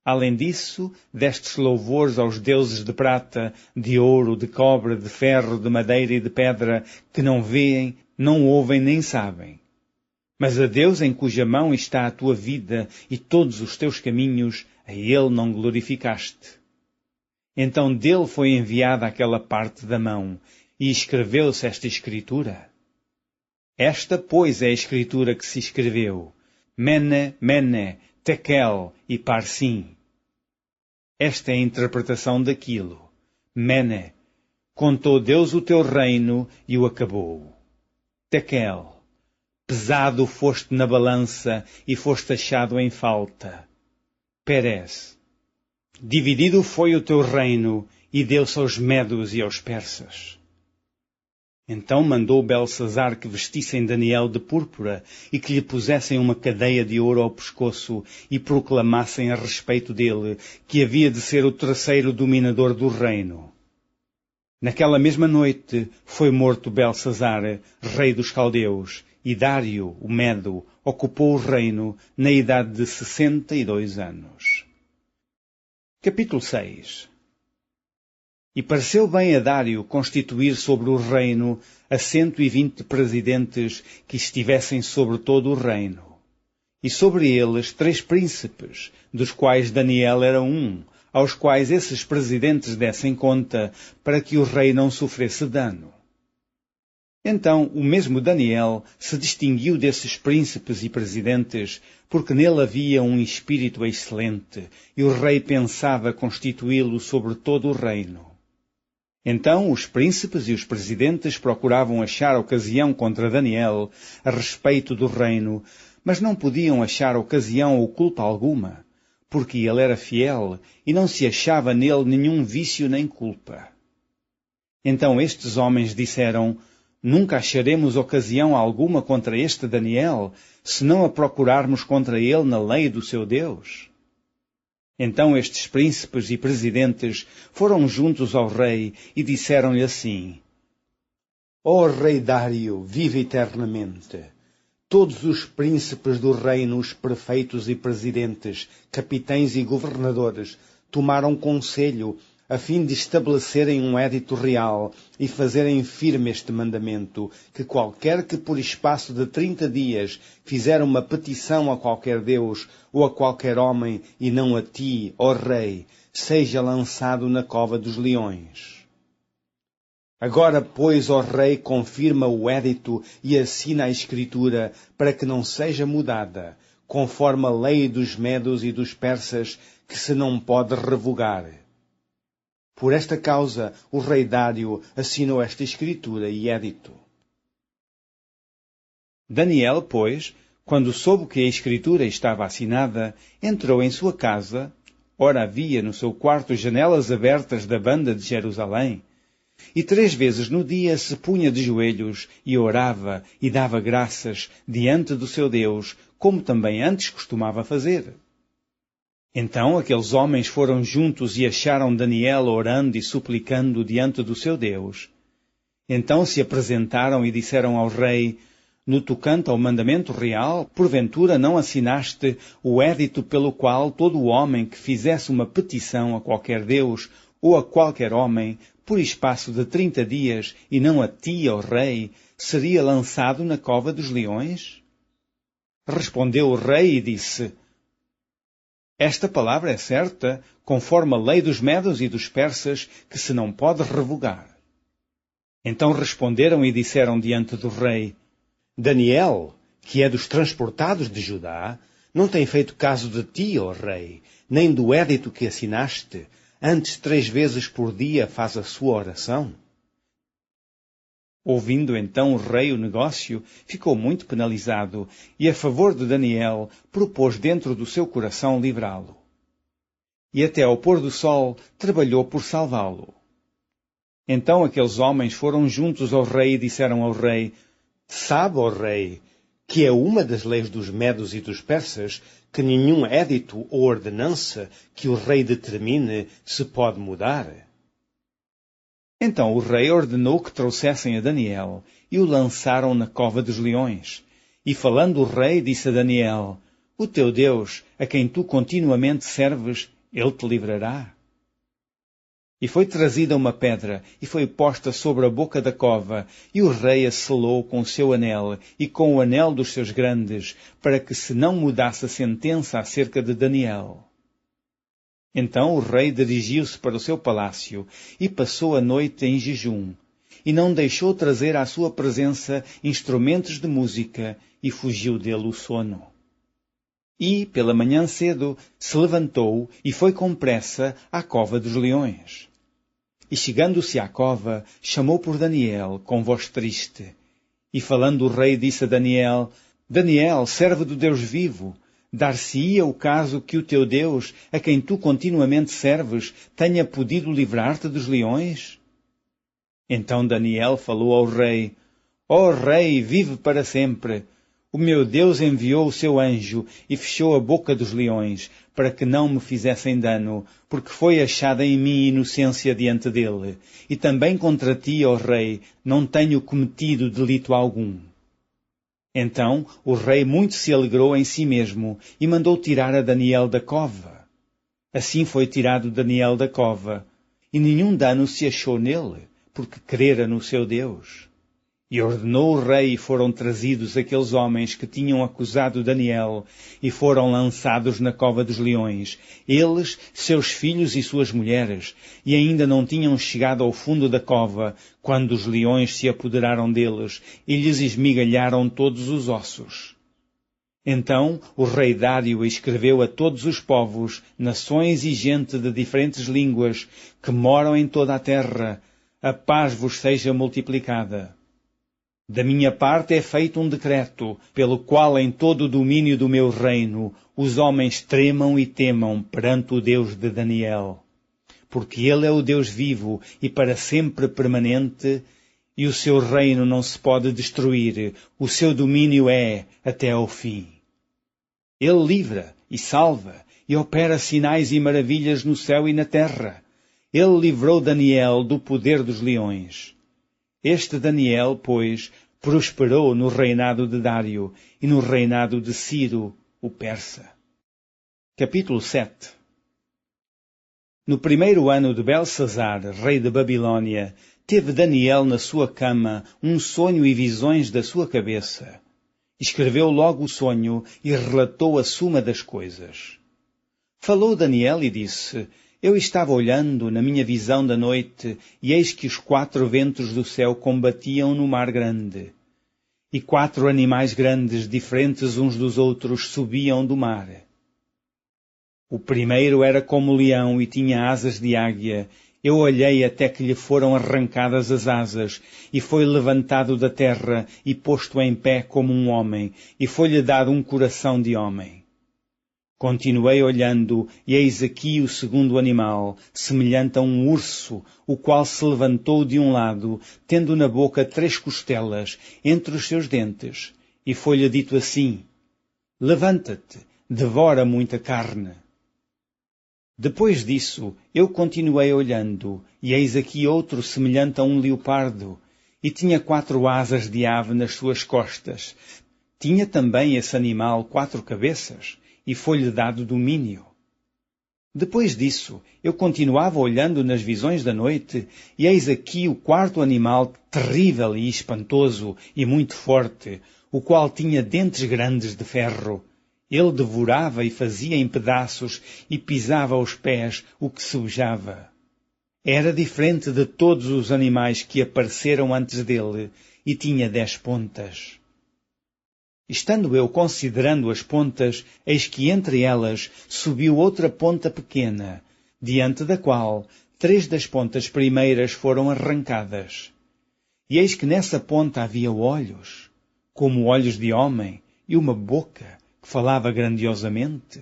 Além disso, destes louvores aos deuses de prata, de ouro, de cobre, de ferro, de madeira e de pedra, que não veem, não ouvem nem sabem. Mas a Deus em cuja mão está a tua vida e todos os teus caminhos, a Ele não glorificaste. Então dele foi enviada aquela parte da mão, e escreveu-se esta escritura. Esta, pois, é a escritura que se escreveu: Mene, Mene, Tekel e Parsim. Esta é a interpretação daquilo. Mene, contou Deus o teu reino e o acabou. Tekel, pesado foste na balança e foste achado em falta. Peres, dividido foi o teu reino e deu-se aos medos e aos persas. Então mandou Belcesar que vestissem Daniel de púrpura e que lhe pusessem uma cadeia de ouro ao pescoço e proclamassem a respeito dele que havia de ser o terceiro dominador do reino. Naquela mesma noite foi morto Belcesar, rei dos caldeus, e Dário, o Medo, ocupou o reino na idade de 62 anos. Capítulo 6. E pareceu bem a Dário constituir sobre o reino a 120 presidentes que estivessem sobre todo o reino, e sobre eles 3 príncipes, dos quais Daniel era um, aos quais esses presidentes dessem conta, para que o rei não sofresse dano. Então o mesmo Daniel se distinguiu desses príncipes e presidentes, porque nele havia um espírito excelente, e o rei pensava constituí-lo sobre todo o reino. Então os príncipes e os presidentes procuravam achar ocasião contra Daniel a respeito do reino, mas não podiam achar ocasião ou culpa alguma, porque ele era fiel e não se achava nele nenhum vício nem culpa. Então estes homens disseram: Nunca acharemos ocasião alguma contra este Daniel, se não a procurarmos contra ele na lei do seu Deus. Então estes príncipes e presidentes foram juntos ao rei e disseram-lhe assim: Ó rei Dário, vive eternamente. Todos os príncipes do reino, os prefeitos e presidentes, capitães e governadores, tomaram conselho a fim de estabelecerem um édito real e fazerem firme este mandamento, que qualquer que por espaço de 30 dias fizer uma petição a qualquer Deus ou a qualquer homem, e não a ti, ó rei, seja lançado na cova dos leões. Agora, pois, ó rei, confirma o édito e assina a escritura, para que não seja mudada, conforme a lei dos medos e dos persas, que se não pode revogar. Por esta causa, o rei Dário assinou esta escritura e édito. Daniel, pois, quando soube que a escritura estava assinada, entrou em sua casa. Ora, havia no seu quarto janelas abertas da banda de Jerusalém. E 3 vezes no dia se punha de joelhos e orava e dava graças diante do seu Deus, como também antes costumava fazer. Então aqueles homens foram juntos e acharam Daniel orando e suplicando diante do seu Deus. Então se apresentaram e disseram ao rei: No tocante ao mandamento real, porventura não assinaste o édito pelo qual todo o homem que fizesse uma petição a qualquer Deus ou a qualquer homem, por espaço de 30 dias, e não a ti, ó rei, seria lançado na cova dos leões? Respondeu o rei e disse: Esta palavra é certa, conforme a lei dos medos e dos persas, que se não pode revogar. Então responderam e disseram diante do rei: Daniel, que é dos transportados de Judá, não tem feito caso de ti, ó rei, nem do édito que assinaste, antes 3 vezes por dia faz a sua oração. Ouvindo então o rei o negócio, ficou muito penalizado, e a favor de Daniel propôs dentro do seu coração livrá-lo. E até ao pôr do sol trabalhou por salvá-lo. Então aqueles homens foram juntos ao rei e disseram ao rei: Sabe, ó rei, que é uma das leis dos medos e dos persas que nenhum édito ou ordenança que o rei determine se pode mudar. Então o rei ordenou que trouxessem a Daniel e o lançaram na cova dos leões. E falando o rei, disse a Daniel: O teu Deus, a quem tu continuamente serves, ele te livrará. E foi trazida uma pedra, e foi posta sobre a boca da cova, e o rei a selou com o seu anel, e com o anel dos seus grandes, para que se não mudasse a sentença acerca de Daniel. Então o rei dirigiu-se para o seu palácio, e passou a noite em jejum, e não deixou trazer à sua presença instrumentos de música, e fugiu dele o sono. E, pela manhã cedo, se levantou, e foi com pressa à cova dos leões. E chegando-se à cova, chamou por Daniel, com voz triste. E falando o rei, disse a Daniel: Daniel, servo do Deus vivo, dar-se-ia o caso que o teu Deus, a quem tu continuamente serves, tenha podido livrar-te dos leões? Então Daniel falou ao rei: Ó rei, vive para sempre! O meu Deus enviou o seu anjo e fechou a boca dos leões, para que não me fizessem dano, porque foi achada em mim inocência diante dele. E também contra ti, ó rei, não tenho cometido delito algum. Então o rei muito se alegrou em si mesmo e mandou tirar a Daniel da cova. Assim foi tirado Daniel da cova, e nenhum dano se achou nele, porque crera no seu Deus. E ordenou o rei, e foram trazidos aqueles homens que tinham acusado Daniel, e foram lançados na cova dos leões, eles, seus filhos e suas mulheres, e ainda não tinham chegado ao fundo da cova, quando os leões se apoderaram deles, e lhes esmigalharam todos os ossos. Então o rei Dário escreveu a todos os povos, nações e gente de diferentes línguas, que moram em toda a terra: a paz vos seja multiplicada. Da minha parte é feito um decreto, pelo qual em todo o domínio do meu reino os homens tremam e temam perante o Deus de Daniel. Porque ele é o Deus vivo e para sempre permanente, e o seu reino não se pode destruir, o seu domínio é até ao fim. Ele livra e salva e opera sinais e maravilhas no céu e na terra. Ele livrou Daniel do poder dos leões. Este Daniel, pois, prosperou no reinado de Dário e no reinado de Ciro, o persa. Capítulo 7. No primeiro ano de Belsazar, rei de Babilônia, teve Daniel na sua cama um sonho e visões da sua cabeça. Escreveu logo o sonho e relatou a suma das coisas. Falou Daniel e disse: Eu estava olhando na minha visão da noite, e eis que os 4 ventos do céu combatiam no mar grande. E 4 animais grandes, diferentes uns dos outros, subiam do mar. O primeiro era como leão e tinha asas de águia. Eu olhei até que lhe foram arrancadas as asas, e foi levantado da terra e posto em pé como um homem, e foi-lhe dado um coração de homem. Continuei olhando, e eis aqui o segundo animal, semelhante a um urso, o qual se levantou de um lado, tendo na boca 3 costelas, entre os seus dentes, e foi-lhe dito assim: Levanta-te, devora muita carne. Depois disso, eu continuei olhando, e eis aqui outro semelhante a um leopardo, e tinha 4 asas de ave nas suas costas. Tinha também esse animal 4 cabeças, e foi-lhe dado domínio. Depois disso, eu continuava olhando nas visões da noite, e eis aqui o 4º animal terrível e espantoso e muito forte, o qual tinha dentes grandes de ferro. Ele devorava e fazia em pedaços e pisava aos pés o que subjava. Era diferente de todos os animais que apareceram antes dele, e tinha 10 pontas. Estando eu considerando as pontas, eis que entre elas subiu outra ponta pequena, diante da qual 3 das pontas primeiras foram arrancadas. E eis que nessa ponta havia olhos, como olhos de homem, e uma boca que falava grandiosamente.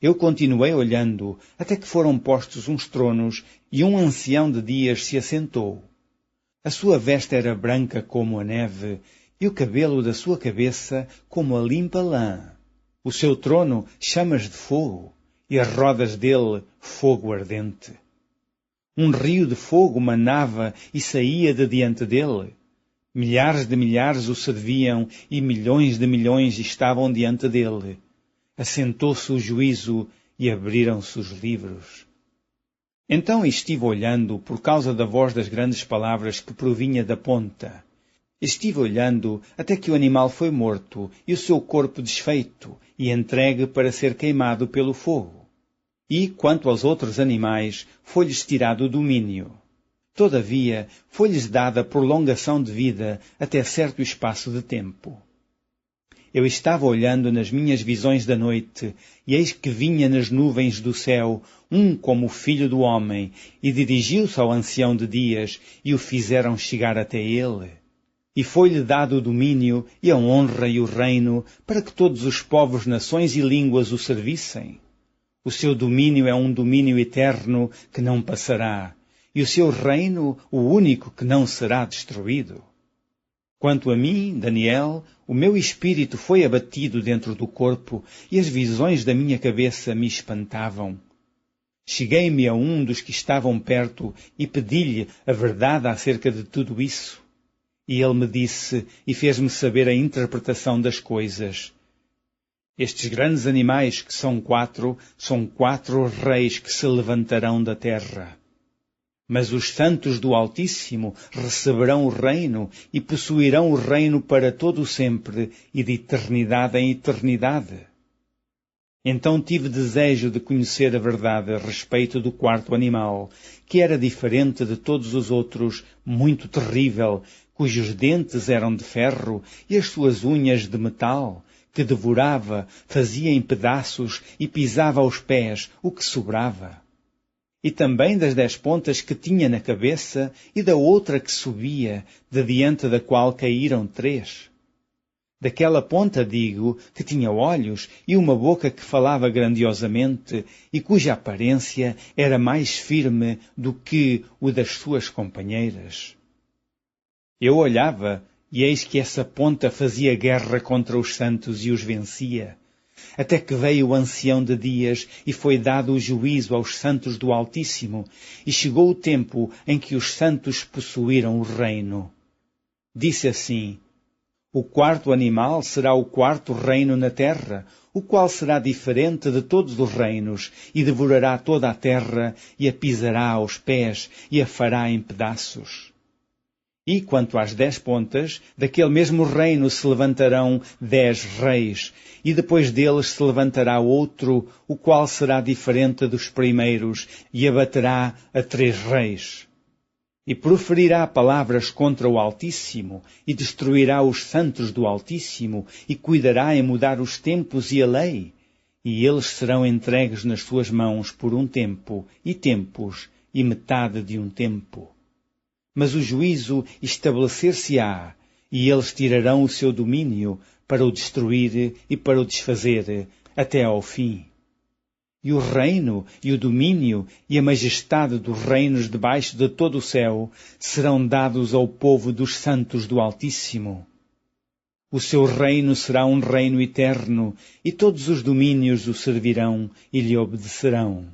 Eu continuei olhando, até que foram postos uns tronos, e um ancião de dias se assentou. A sua veste era branca como a neve, e o cabelo da sua cabeça como a limpa lã. O seu trono chamas de fogo, e as rodas dele fogo ardente. Um rio de fogo manava e saía de diante dele. Milhares de milhares o serviam, e milhões de milhões estavam diante dele. Assentou-se o juízo, e abriram-se os livros. Então estive olhando por causa da voz das grandes palavras que provinha da ponta. Estive olhando até que o animal foi morto e o seu corpo desfeito e entregue para ser queimado pelo fogo. E, quanto aos outros animais, foi-lhes tirado o domínio. Todavia, foi-lhes dada prolongação de vida até certo espaço de tempo. Eu estava olhando nas minhas visões da noite, e eis que vinha nas nuvens do céu um como o Filho do Homem, e dirigiu-se ao ancião de dias, e o fizeram chegar até ele. E foi-lhe dado o domínio, e a honra e o reino, para que todos os povos, nações e línguas o servissem. O seu domínio é um domínio eterno que não passará, e o seu reino o único que não será destruído. Quanto a mim, Daniel, o meu espírito foi abatido dentro do corpo, e as visões da minha cabeça me espantavam. Cheguei-me a um dos que estavam perto e pedi-lhe a verdade acerca de tudo isso. E ele me disse e fez-me saber a interpretação das coisas. Estes grandes animais, que são 4 reis que se levantarão da terra. Mas os santos do Altíssimo receberão o reino e possuirão o reino para todo o sempre e de eternidade em eternidade. Então tive desejo de conhecer a verdade a respeito do 4º animal, que era diferente de todos os outros, muito terrível, cujos dentes eram de ferro e as suas unhas de metal, que devorava, fazia em pedaços e pisava aos pés o que sobrava. E também das 10 pontas que tinha na cabeça e da outra que subia, de diante da qual caíram 3. Daquela ponta digo que tinha olhos e uma boca que falava grandiosamente e cuja aparência era mais firme do que o das suas companheiras. Eu olhava, e eis que essa ponta fazia guerra contra os santos e os vencia, até que veio o ancião de dias e foi dado o juízo aos santos do Altíssimo, e chegou o tempo em que os santos possuíram o reino. Disse assim: o 4º animal será o 4º reino na terra, o qual será diferente de todos os reinos, e devorará toda a terra, e a pisará aos pés, e a fará em pedaços. E quanto às 10 pontas, daquele mesmo reino se levantarão 10 reis, e depois deles se levantará outro, o qual será diferente dos primeiros, e abaterá a 3 reis. E proferirá palavras contra o Altíssimo, e destruirá os santos do Altíssimo, e cuidará em mudar os tempos e a lei, e eles serão entregues nas suas mãos por um tempo, e tempos, e metade de um tempo. Mas o juízo estabelecer-se-á, e eles tirarão o seu domínio para o destruir e para o desfazer até ao fim. E o reino e o domínio e a majestade dos reinos debaixo de todo o céu serão dados ao povo dos santos do Altíssimo. O seu reino será um reino eterno, e todos os domínios o servirão e lhe obedecerão.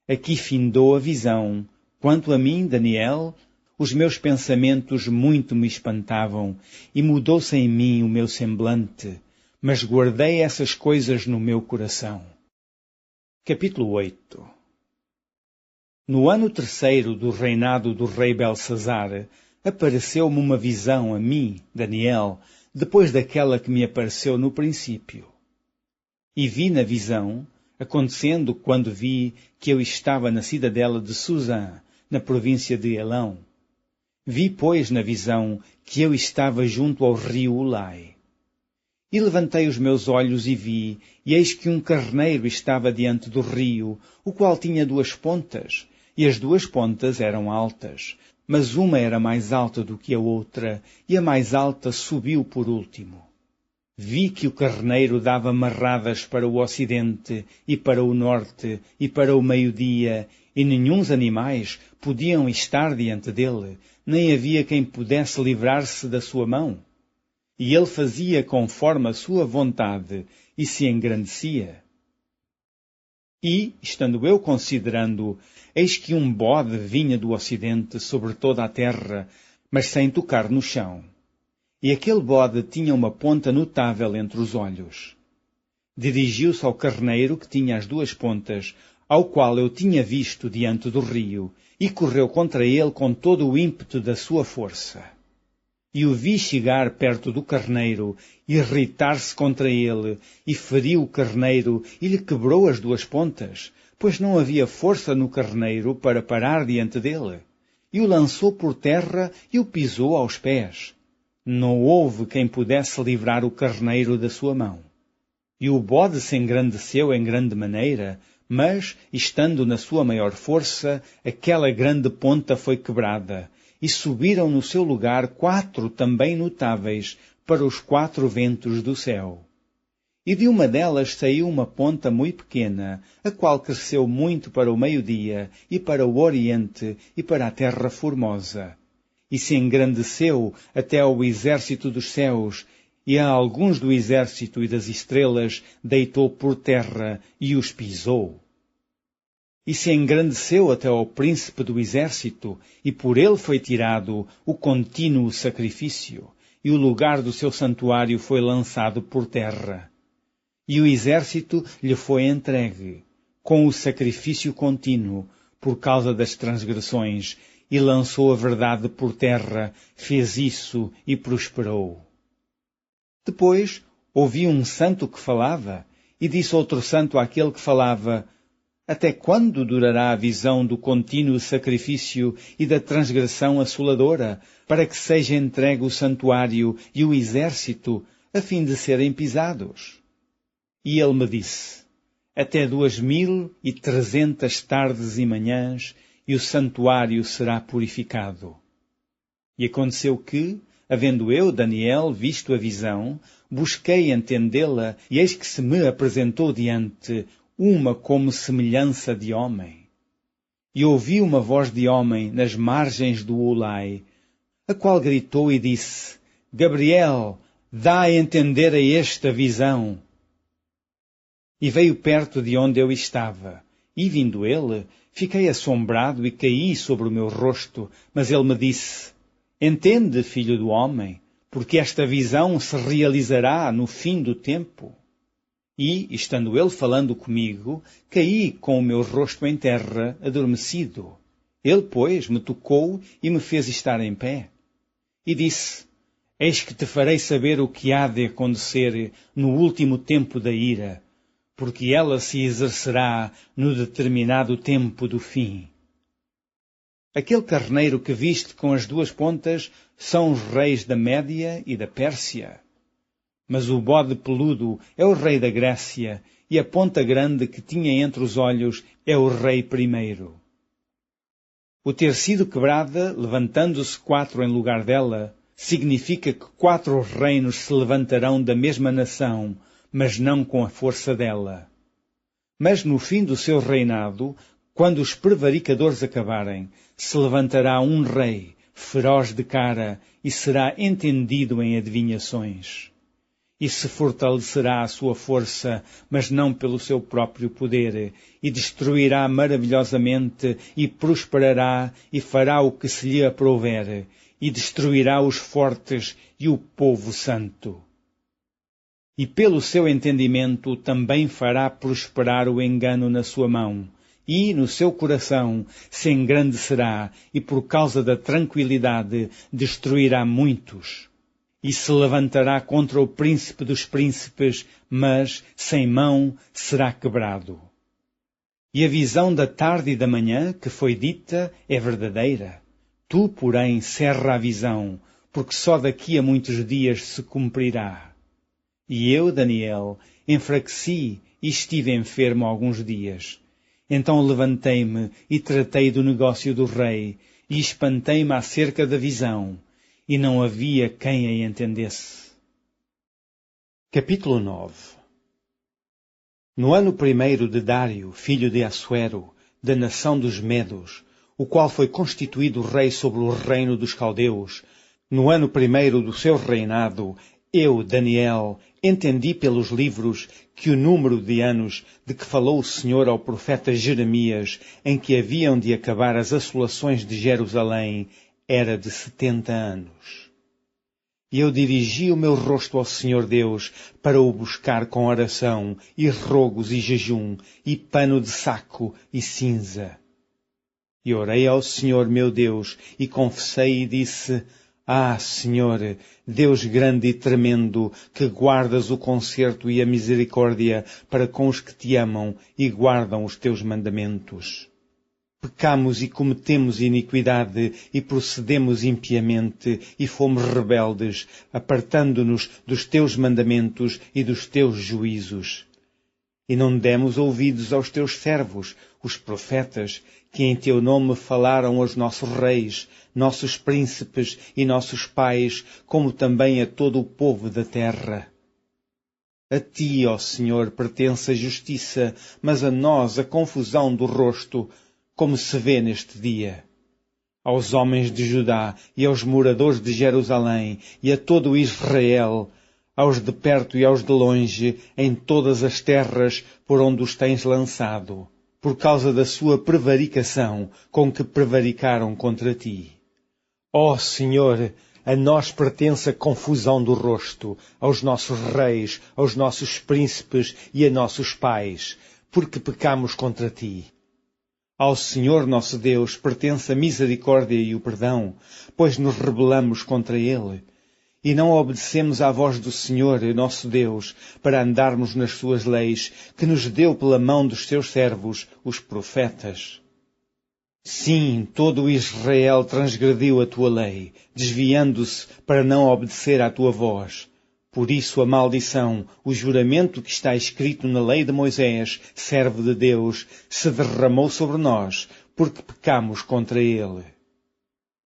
Aqui findou a visão. Quanto a mim, Daniel, os meus pensamentos muito me espantavam, e mudou-se em mim o meu semblante, mas guardei essas coisas no meu coração. Capítulo 8. No ano 3º do reinado do rei Belsazar, apareceu-me uma visão a mim, Daniel, depois daquela que me apareceu no princípio. E vi na visão, acontecendo quando vi que eu estava na cidadela de Susã, na província de Elão. Vi, pois, na visão, que eu estava junto ao rio Ulai. E levantei os meus olhos e vi, e eis que um carneiro estava diante do rio, o qual tinha 2 pontas, e as 2 pontas eram altas, mas uma era mais alta do que a outra, e a mais alta subiu por último. Vi que o carneiro dava marradas para o ocidente, e para o norte, e para o meio-dia, e nenhuns animais podiam estar diante dele, nem havia quem pudesse livrar-se da sua mão. E ele fazia conforme a sua vontade, e se engrandecia. E, estando eu considerando, eis que um bode vinha do ocidente sobre toda a terra, mas sem tocar no chão. E aquele bode tinha uma ponta notável entre os olhos. Dirigiu-se ao carneiro que tinha as 2 pontas, ao qual eu tinha visto diante do rio, e correu contra ele com todo o ímpeto da sua força. E o vi chegar perto do carneiro, irritar-se contra ele, e feriu o carneiro, e lhe quebrou as 2 pontas, pois não havia força no carneiro para parar diante dele. E o lançou por terra e o pisou aos pés. Não houve quem pudesse livrar o carneiro da sua mão. E o bode se engrandeceu em grande maneira, mas, estando na sua maior força, aquela grande ponta foi quebrada, e subiram no seu lugar 4 também notáveis para os 4 ventos do céu. E de uma delas saiu uma ponta muito pequena, a qual cresceu muito para o meio-dia, e para o oriente, e para a terra formosa. E se engrandeceu até ao exército dos céus, e a alguns do exército e das estrelas deitou por terra e os pisou. E se engrandeceu até ao príncipe do exército, e por ele foi tirado o contínuo sacrifício, e o lugar do seu santuário foi lançado por terra. E o exército lhe foi entregue, com o sacrifício contínuo, por causa das transgressões, e lançou a verdade por terra, fez isso e prosperou. Depois ouvi um santo que falava, e disse outro santo àquele que falava: Até quando durará a visão do contínuo sacrifício e da transgressão assoladora, para que seja entregue o santuário e o exército, a fim de serem pisados? E ele me disse: Até 2300 tardes e manhãs, e o santuário será purificado. E aconteceu que, havendo eu, Daniel, visto a visão, busquei entendê-la, e eis que se me apresentou diante uma como semelhança de homem. E ouvi uma voz de homem nas margens do Ulai, a qual gritou e disse: Gabriel, dá a entender a esta visão. E veio perto de onde eu estava, e vindo ele, fiquei assombrado e caí sobre o meu rosto, mas ele me disse: Entende, filho do homem, porque esta visão se realizará no fim do tempo. E, estando ele falando comigo, caí com o meu rosto em terra, adormecido. Ele, pois, me tocou e me fez estar em pé. E disse: Eis que te farei saber o que há de acontecer no último tempo da ira, porque ela se exercerá no determinado tempo do fim. Aquele carneiro que viste com as 2 pontas são os reis da Média e da Pérsia. Mas o bode peludo é o rei da Grécia, e a ponta grande que tinha entre os olhos é o rei primeiro. O ter sido quebrada, levantando-se 4 em lugar dela, significa que 4 reinos se levantarão da mesma nação, mas não com a força dela. Mas no fim do seu reinado, quando os prevaricadores acabarem, se levantará um rei, feroz de cara, e será entendido em adivinhações. e se fortalecerá a sua força, mas não pelo seu próprio poder, e destruirá maravilhosamente, e prosperará, e fará o que se lhe aprouver, e destruirá os fortes e o povo santo. E pelo seu entendimento também fará prosperar o engano na sua mão, e no seu coração se engrandecerá, e por causa da tranquilidade destruirá muitos. E se levantará contra o príncipe dos príncipes, mas sem mão será quebrado. E a visão da tarde e da manhã que foi dita é verdadeira. Tu, porém, cerra a visão, porque só daqui a muitos dias se cumprirá. E eu, Daniel, enfraqueci e estive enfermo alguns dias. Então levantei-me e tratei do negócio do rei, e espantei-me acerca da visão, e não havia quem a entendesse. Capítulo 9. No ano 1º de Dário, filho de Assuero, da nação dos Medos, o qual foi constituído rei sobre o reino dos caldeus, no ano 1º do seu reinado, eu, Daniel, entendi pelos livros que o número de anos de que falou o Senhor ao profeta Jeremias, em que haviam de acabar as assolações de Jerusalém, era de 70 anos. E eu dirigi o meu rosto ao Senhor Deus para o buscar com oração, e rogos e jejum, e pano de saco e cinza. E orei ao Senhor meu Deus, e confessei e disse: Ah, Senhor, Deus grande e tremendo, que guardas o conserto e a misericórdia para com os que te amam e guardam os teus mandamentos. Pecamos e cometemos iniquidade e procedemos impiamente e fomos rebeldes, apartando-nos dos teus mandamentos e dos teus juízos. E não demos ouvidos aos teus servos, os profetas, que em teu nome falaram aos nossos reis, nossos príncipes e nossos pais, como também a todo o povo da terra. A ti, ó Senhor, pertence a justiça, mas a nós a confusão do rosto, como se vê neste dia. Aos homens de Judá e aos moradores de Jerusalém e a todo Israel, aos de perto e aos de longe, em todas as terras por onde os tens lançado, por causa da sua prevaricação com que prevaricaram contra ti. Ó Senhor, a nós pertence a confusão do rosto, aos nossos reis, aos nossos príncipes e a nossos pais, porque pecamos contra ti. Ao Senhor nosso Deus pertence a misericórdia e o perdão, pois nos rebelamos contra Ele, e não obedecemos à voz do Senhor, nosso Deus, para andarmos nas suas leis, que nos deu pela mão dos seus servos, os profetas. Sim, todo o Israel transgrediu a tua lei, desviando-se para não obedecer à tua voz. Por isso a maldição, o juramento que está escrito na lei de Moisés, servo de Deus, se derramou sobre nós, porque pecamos contra ele.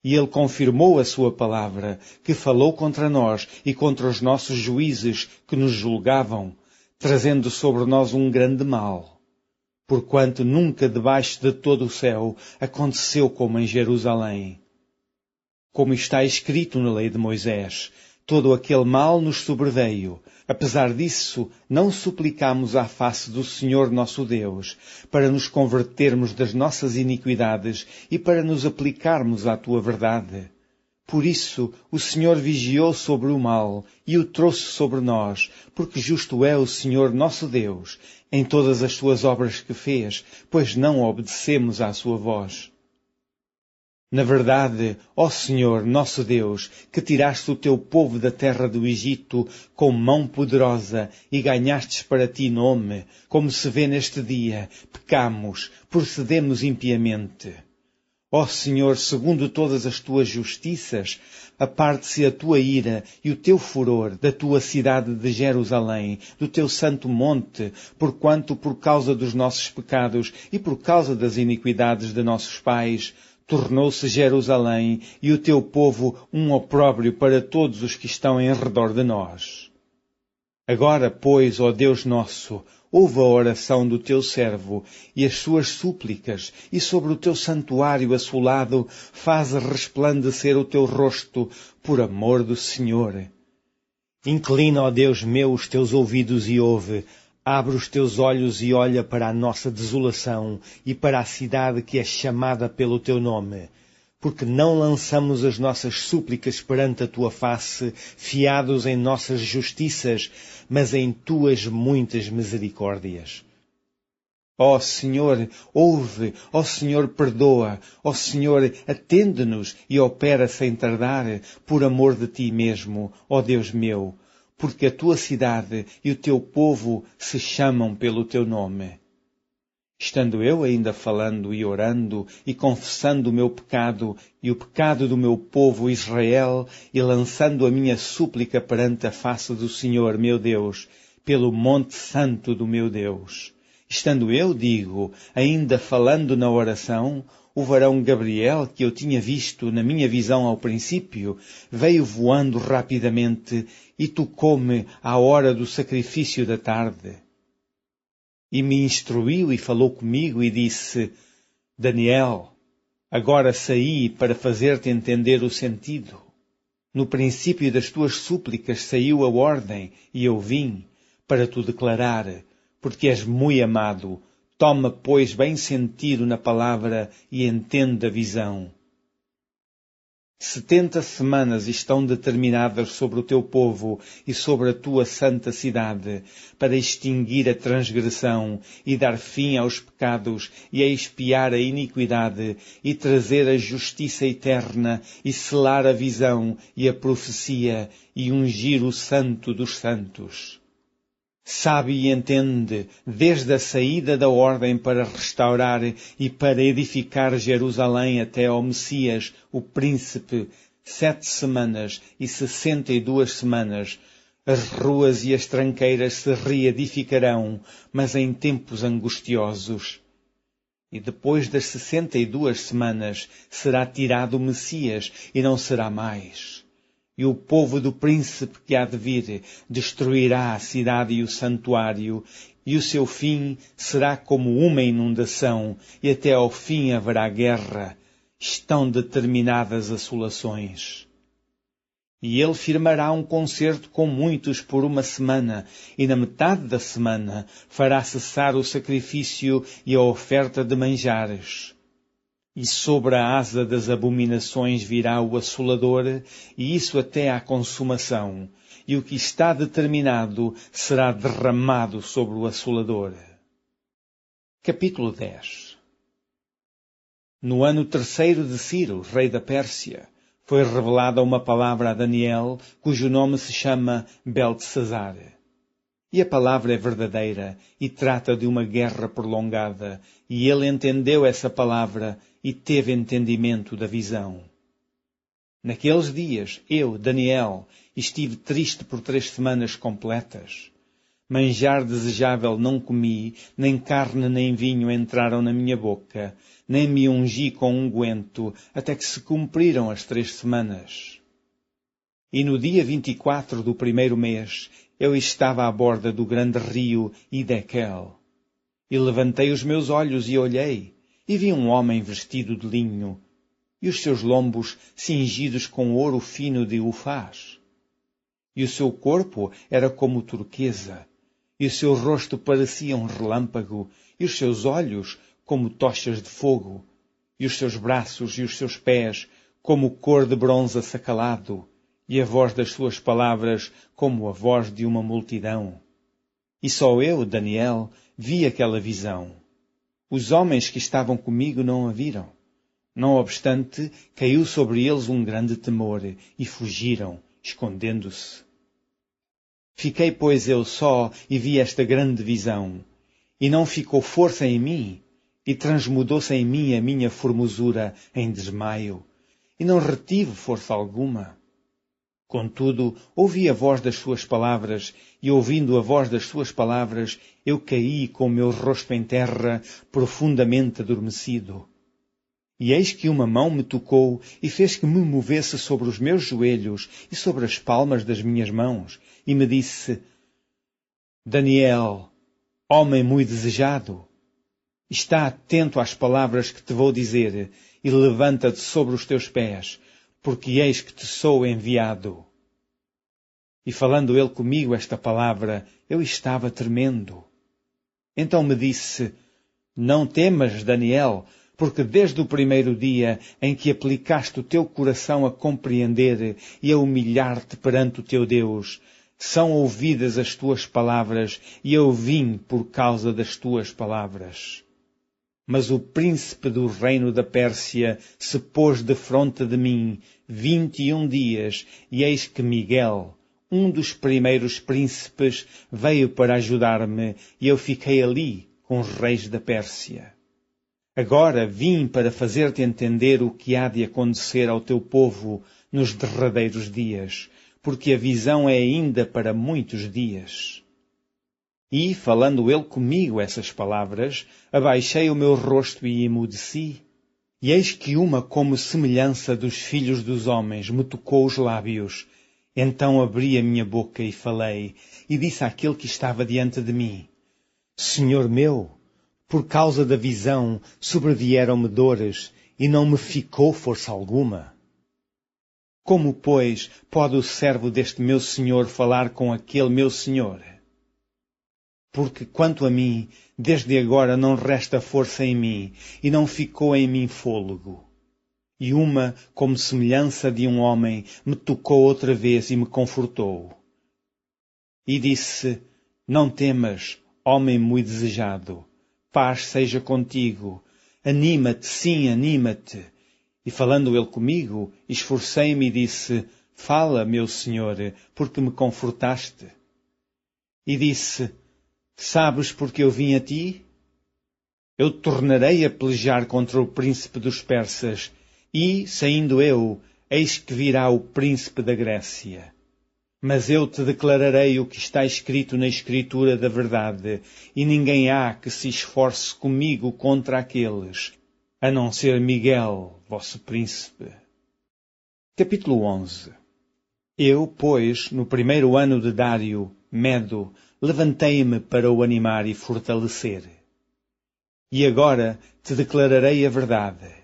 E ele confirmou a sua palavra, que falou contra nós e contra os nossos juízes que nos julgavam, trazendo sobre nós um grande mal. Porquanto nunca debaixo de todo o céu aconteceu como em Jerusalém. Como está escrito na lei de Moisés, todo aquele mal nos sobreveio. Apesar disso, não suplicamos à face do Senhor nosso Deus, para nos convertermos das nossas iniquidades e para nos aplicarmos à tua verdade. Por isso, o Senhor vigiou sobre o mal e o trouxe sobre nós, porque justo é o Senhor nosso Deus, em todas as suas obras que fez, pois não obedecemos à sua voz. Na verdade, ó Senhor, nosso Deus, que tiraste o teu povo da terra do Egito com mão poderosa e ganhastes para ti nome, como se vê neste dia, pecamos, procedemos impiamente. Ó Senhor, segundo todas as tuas justiças, aparte-se a tua ira e o teu furor da tua cidade de Jerusalém, do teu santo monte, porquanto por causa dos nossos pecados e por causa das iniquidades de nossos pais, tornou-se Jerusalém e o teu povo um opróbrio para todos os que estão em redor de nós. Agora, pois, ó Deus nosso, ouve a oração do teu servo e as suas súplicas, e sobre o teu santuário assolado faz resplandecer o teu rosto por amor do Senhor. Inclina, ó Deus meu, os teus ouvidos e ouve. Abre os teus olhos e olha para a nossa desolação e para a cidade que é chamada pelo teu nome. Porque não lançamos as nossas súplicas perante a tua face, fiados em nossas justiças, mas em tuas muitas misericórdias. Ó Senhor, ouve, ó Senhor, perdoa, ó Senhor, atende-nos e opera sem tardar, por amor de ti mesmo, ó Deus meu, porque a tua cidade e o teu povo se chamam pelo teu nome. Estando eu ainda falando e orando e confessando o meu pecado e o pecado do meu povo Israel e lançando a minha súplica perante a face do Senhor, meu Deus, pelo monte santo do meu Deus. Estando eu, digo, ainda falando na oração, o varão Gabriel, que eu tinha visto na minha visão ao princípio, veio voando rapidamente e tocou-me à hora do sacrifício da tarde. E me instruiu e falou comigo e disse, Daniel, agora saí para fazer-te entender o sentido. No princípio das tuas súplicas saiu a ordem e eu vim para te declarar, porque és muito amado. Toma, pois, bem sentido na palavra e entende a visão. 70 semanas estão determinadas sobre o teu povo e sobre a tua santa cidade, para extinguir a transgressão e dar fim aos pecados e a expiar a iniquidade e trazer a justiça eterna e selar a visão e a profecia e ungir o santo dos santos. Sabe e entende, desde a saída da ordem para restaurar e para edificar Jerusalém até ao Messias, o príncipe, 7 semanas e 62 semanas, as ruas e as tranqueiras se reedificarão, mas em tempos angustiosos. E depois das 62 semanas será tirado o Messias e não será mais. E o povo do príncipe que há de vir destruirá a cidade e o santuário, e o seu fim será como uma inundação, e até ao fim haverá guerra. Estão determinadas assolações. E ele firmará um concerto com muitos por 1 semana, e na metade da semana fará cessar o sacrifício e a oferta de manjares. E sobre a asa das abominações virá o assolador, e isso até à consumação, e o que está determinado será derramado sobre o assolador. Capítulo 10. No ano 3º de Ciro, rei da Pérsia, foi revelada uma palavra a Daniel, cujo nome se chama Beltesazar. E a palavra é verdadeira e trata de uma guerra prolongada, e ele entendeu essa palavra e teve entendimento da visão. Naqueles dias, eu, Daniel, estive triste por 3 semanas completas. Manjar desejável não comi, nem carne nem vinho entraram na minha boca, nem me ungi com unguento, até que se cumpriram as 3 semanas. E no dia 24 do 1º mês, eu estava à borda do grande rio Hidekel. E levantei os meus olhos e olhei, e vi um homem vestido de linho, e os seus lombos cingidos com ouro fino de Ufaz. E o seu corpo era como turquesa, e o seu rosto parecia um relâmpago, e os seus olhos como tochas de fogo, e os seus braços e os seus pés como cor de bronze assacalado, e a voz das suas palavras como a voz de uma multidão. E só eu, Daniel, vi aquela visão. Os homens que estavam comigo não a viram. Não obstante, caiu sobre eles um grande temor, e fugiram, escondendo-se. Fiquei, pois, eu só, e vi esta grande visão. E não ficou força em mim, e transmudou-se em mim a minha formosura em desmaio, e não retive força alguma. Contudo, ouvi a voz das suas palavras, e ouvindo a voz das suas palavras, eu caí com o meu rosto em terra, profundamente adormecido. E eis que uma mão me tocou e fez que me movesse sobre os meus joelhos e sobre as palmas das minhas mãos, e me disse, Daniel, homem muito desejado, está atento às palavras que te vou dizer, e levanta-te sobre os teus pés, porque eis que te sou enviado. E falando ele comigo esta palavra, eu estava tremendo. Então me disse: Não temas, Daniel, porque desde o primeiro dia em que aplicaste o teu coração a compreender e a humilhar-te perante o teu Deus, são ouvidas as tuas palavras, e eu vim por causa das tuas palavras. Mas o príncipe do reino da Pérsia se pôs defronte de mim 21 dias, e eis que Miguel, um dos primeiros príncipes, veio para ajudar-me, e eu fiquei ali com os reis da Pérsia. Agora vim para fazer-te entender o que há de acontecer ao teu povo nos derradeiros dias, porque a visão é ainda para muitos dias. E, falando ele comigo essas palavras, abaixei o meu rosto e emudeci. E eis que uma como semelhança dos filhos dos homens me tocou os lábios. Então abri a minha boca e falei, e disse àquele que estava diante de mim: Senhor meu, por causa da visão sobrevieram-me dores, e não me ficou força alguma. Como, pois, pode o servo deste meu senhor falar com aquele meu senhor? Porque, quanto a mim, desde agora não resta força em mim, e não ficou em mim fôlego. E uma, como semelhança de um homem, me tocou outra vez e me confortou. E disse: Não temas, homem muito desejado, paz seja contigo, anima-te, sim, anima-te. E falando ele comigo, esforcei-me e disse: Fala, meu senhor, porque me confortaste. E disse: Sabes porque eu vim a ti? Eu tornarei a pelejar contra o príncipe dos persas, e, saindo eu, eis que virá o príncipe da Grécia. Mas eu te declararei o que está escrito na Escritura da verdade, e ninguém há que se esforce comigo contra aqueles, a não ser Miguel, vosso príncipe. Capítulo 11. Eu, pois, no primeiro ano de Dário, Medo, levantei-me para o animar e fortalecer. E agora te declararei a verdade.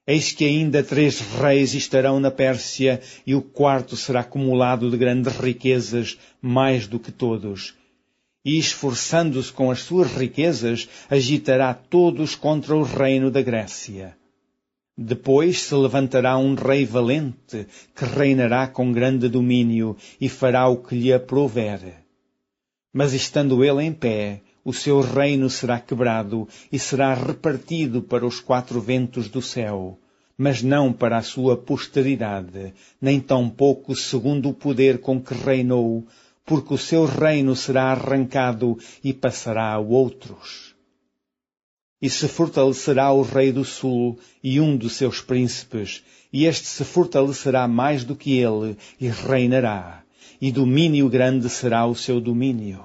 Eis que ainda 3 reis estarão na Pérsia, e o 4º será acumulado de grandes riquezas, mais do que todos. E esforçando-se com as suas riquezas, agitará todos contra o reino da Grécia. Depois se levantará um rei valente, que reinará com grande domínio, e fará o que lhe aprouver. Mas estando ele em pé, o seu reino será quebrado e será repartido para os 4 ventos do céu, mas não para a sua posteridade, nem tampouco segundo o poder com que reinou, porque o seu reino será arrancado e passará a outros. E se fortalecerá o rei do sul e um dos seus príncipes, e este se fortalecerá mais do que ele, e reinará, e domínio grande será o seu domínio.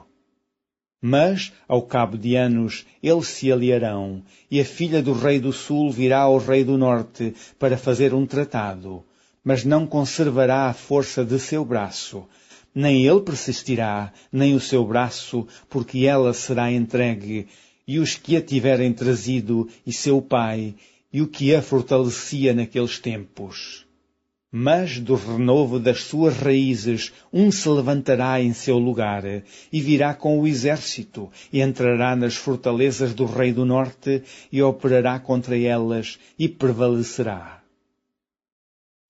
Mas, ao cabo de anos, eles se aliarão, e a filha do rei do sul virá ao rei do norte para fazer um tratado, mas não conservará a força de seu braço, nem ele persistirá, nem o seu braço, porque ela será entregue, e os que a tiverem trazido, e seu pai, e o que a fortalecia naqueles tempos. Mas do renovo das suas raízes um se levantará em seu lugar, e virá com o exército, e entrará nas fortalezas do rei do norte, e operará contra elas, e prevalecerá.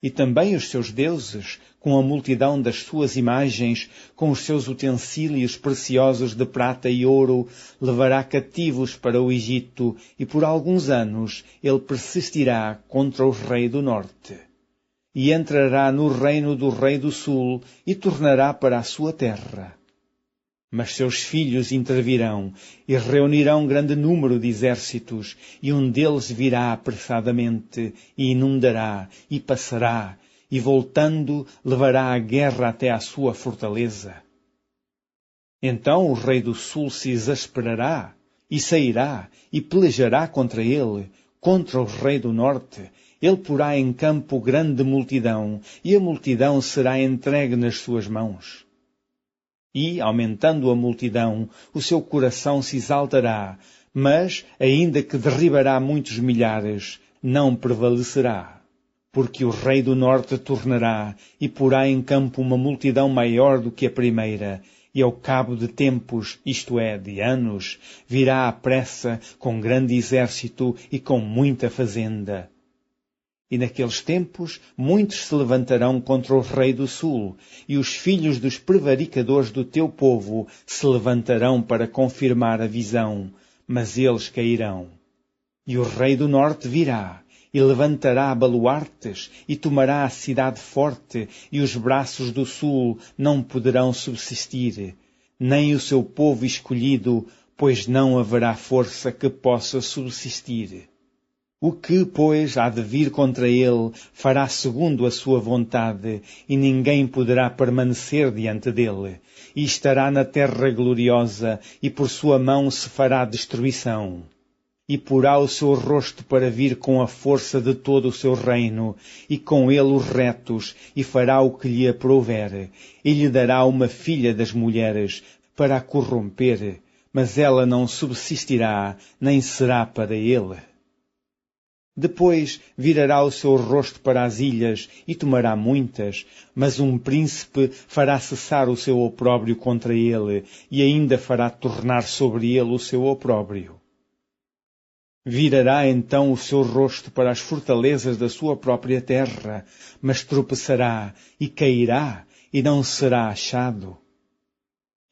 E também os seus deuses, com a multidão das suas imagens, com os seus utensílios preciosos de prata e ouro, levará cativos para o Egito, e por alguns anos ele persistirá contra o rei do norte. E entrará no reino do rei do sul, e tornará para a sua terra. Mas seus filhos intervirão, e reunirão grande número de exércitos, e um deles virá apressadamente, e inundará, e passará, e voltando, levará a guerra até à sua fortaleza. Então o rei do sul se exasperará, e sairá, e pelejará contra ele, contra o rei do norte. Ele porá em campo grande multidão, e a multidão será entregue nas suas mãos. E, aumentando a multidão, o seu coração se exaltará, mas, ainda que derribará muitos milhares, não prevalecerá. Porque o rei do norte tornará e porá em campo uma multidão maior do que a primeira, e ao cabo de tempos, isto é, de anos, virá à pressa com grande exército e com muita fazenda. E naqueles tempos muitos se levantarão contra o rei do sul, e os filhos dos prevaricadores do teu povo se levantarão para confirmar a visão, mas eles cairão. E o rei do norte virá, e levantará baluartes, e tomará a cidade forte, e os braços do sul não poderão subsistir, nem o seu povo escolhido, pois não haverá força que possa subsistir. O que, pois, há de vir contra ele, fará segundo a sua vontade, e ninguém poderá permanecer diante dele, e estará na terra gloriosa, e por sua mão se fará destruição. E porá o seu rosto para vir com a força de todo o seu reino, e com ele os retos, e fará o que lhe aprouver, e lhe dará uma filha das mulheres, para a corromper, mas ela não subsistirá, nem será para ele. Depois virará o seu rosto para as ilhas, e tomará muitas, mas um príncipe fará cessar o seu opróbrio contra ele, e ainda fará tornar sobre ele o seu opróbrio. Virará então o seu rosto para as fortalezas da sua própria terra, mas tropeçará e cairá e não será achado.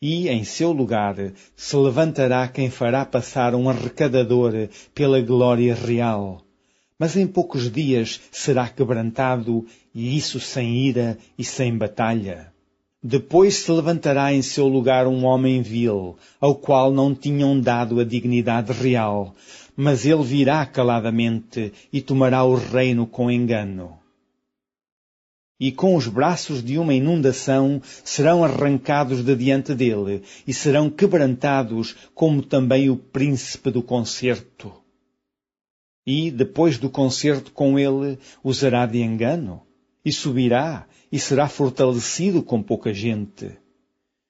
E, em seu lugar, se levantará quem fará passar um arrecadador pela glória real. Mas em poucos dias será quebrantado, e isso sem ira e sem batalha. Depois se levantará em seu lugar um homem vil, ao qual não tinham dado a dignidade real, mas ele virá caladamente e tomará o reino com engano. E com os braços de uma inundação serão arrancados de diante dele, e serão quebrantados, como também o príncipe do concerto. E, depois do concerto com ele, usará de engano, e subirá, e será fortalecido com pouca gente.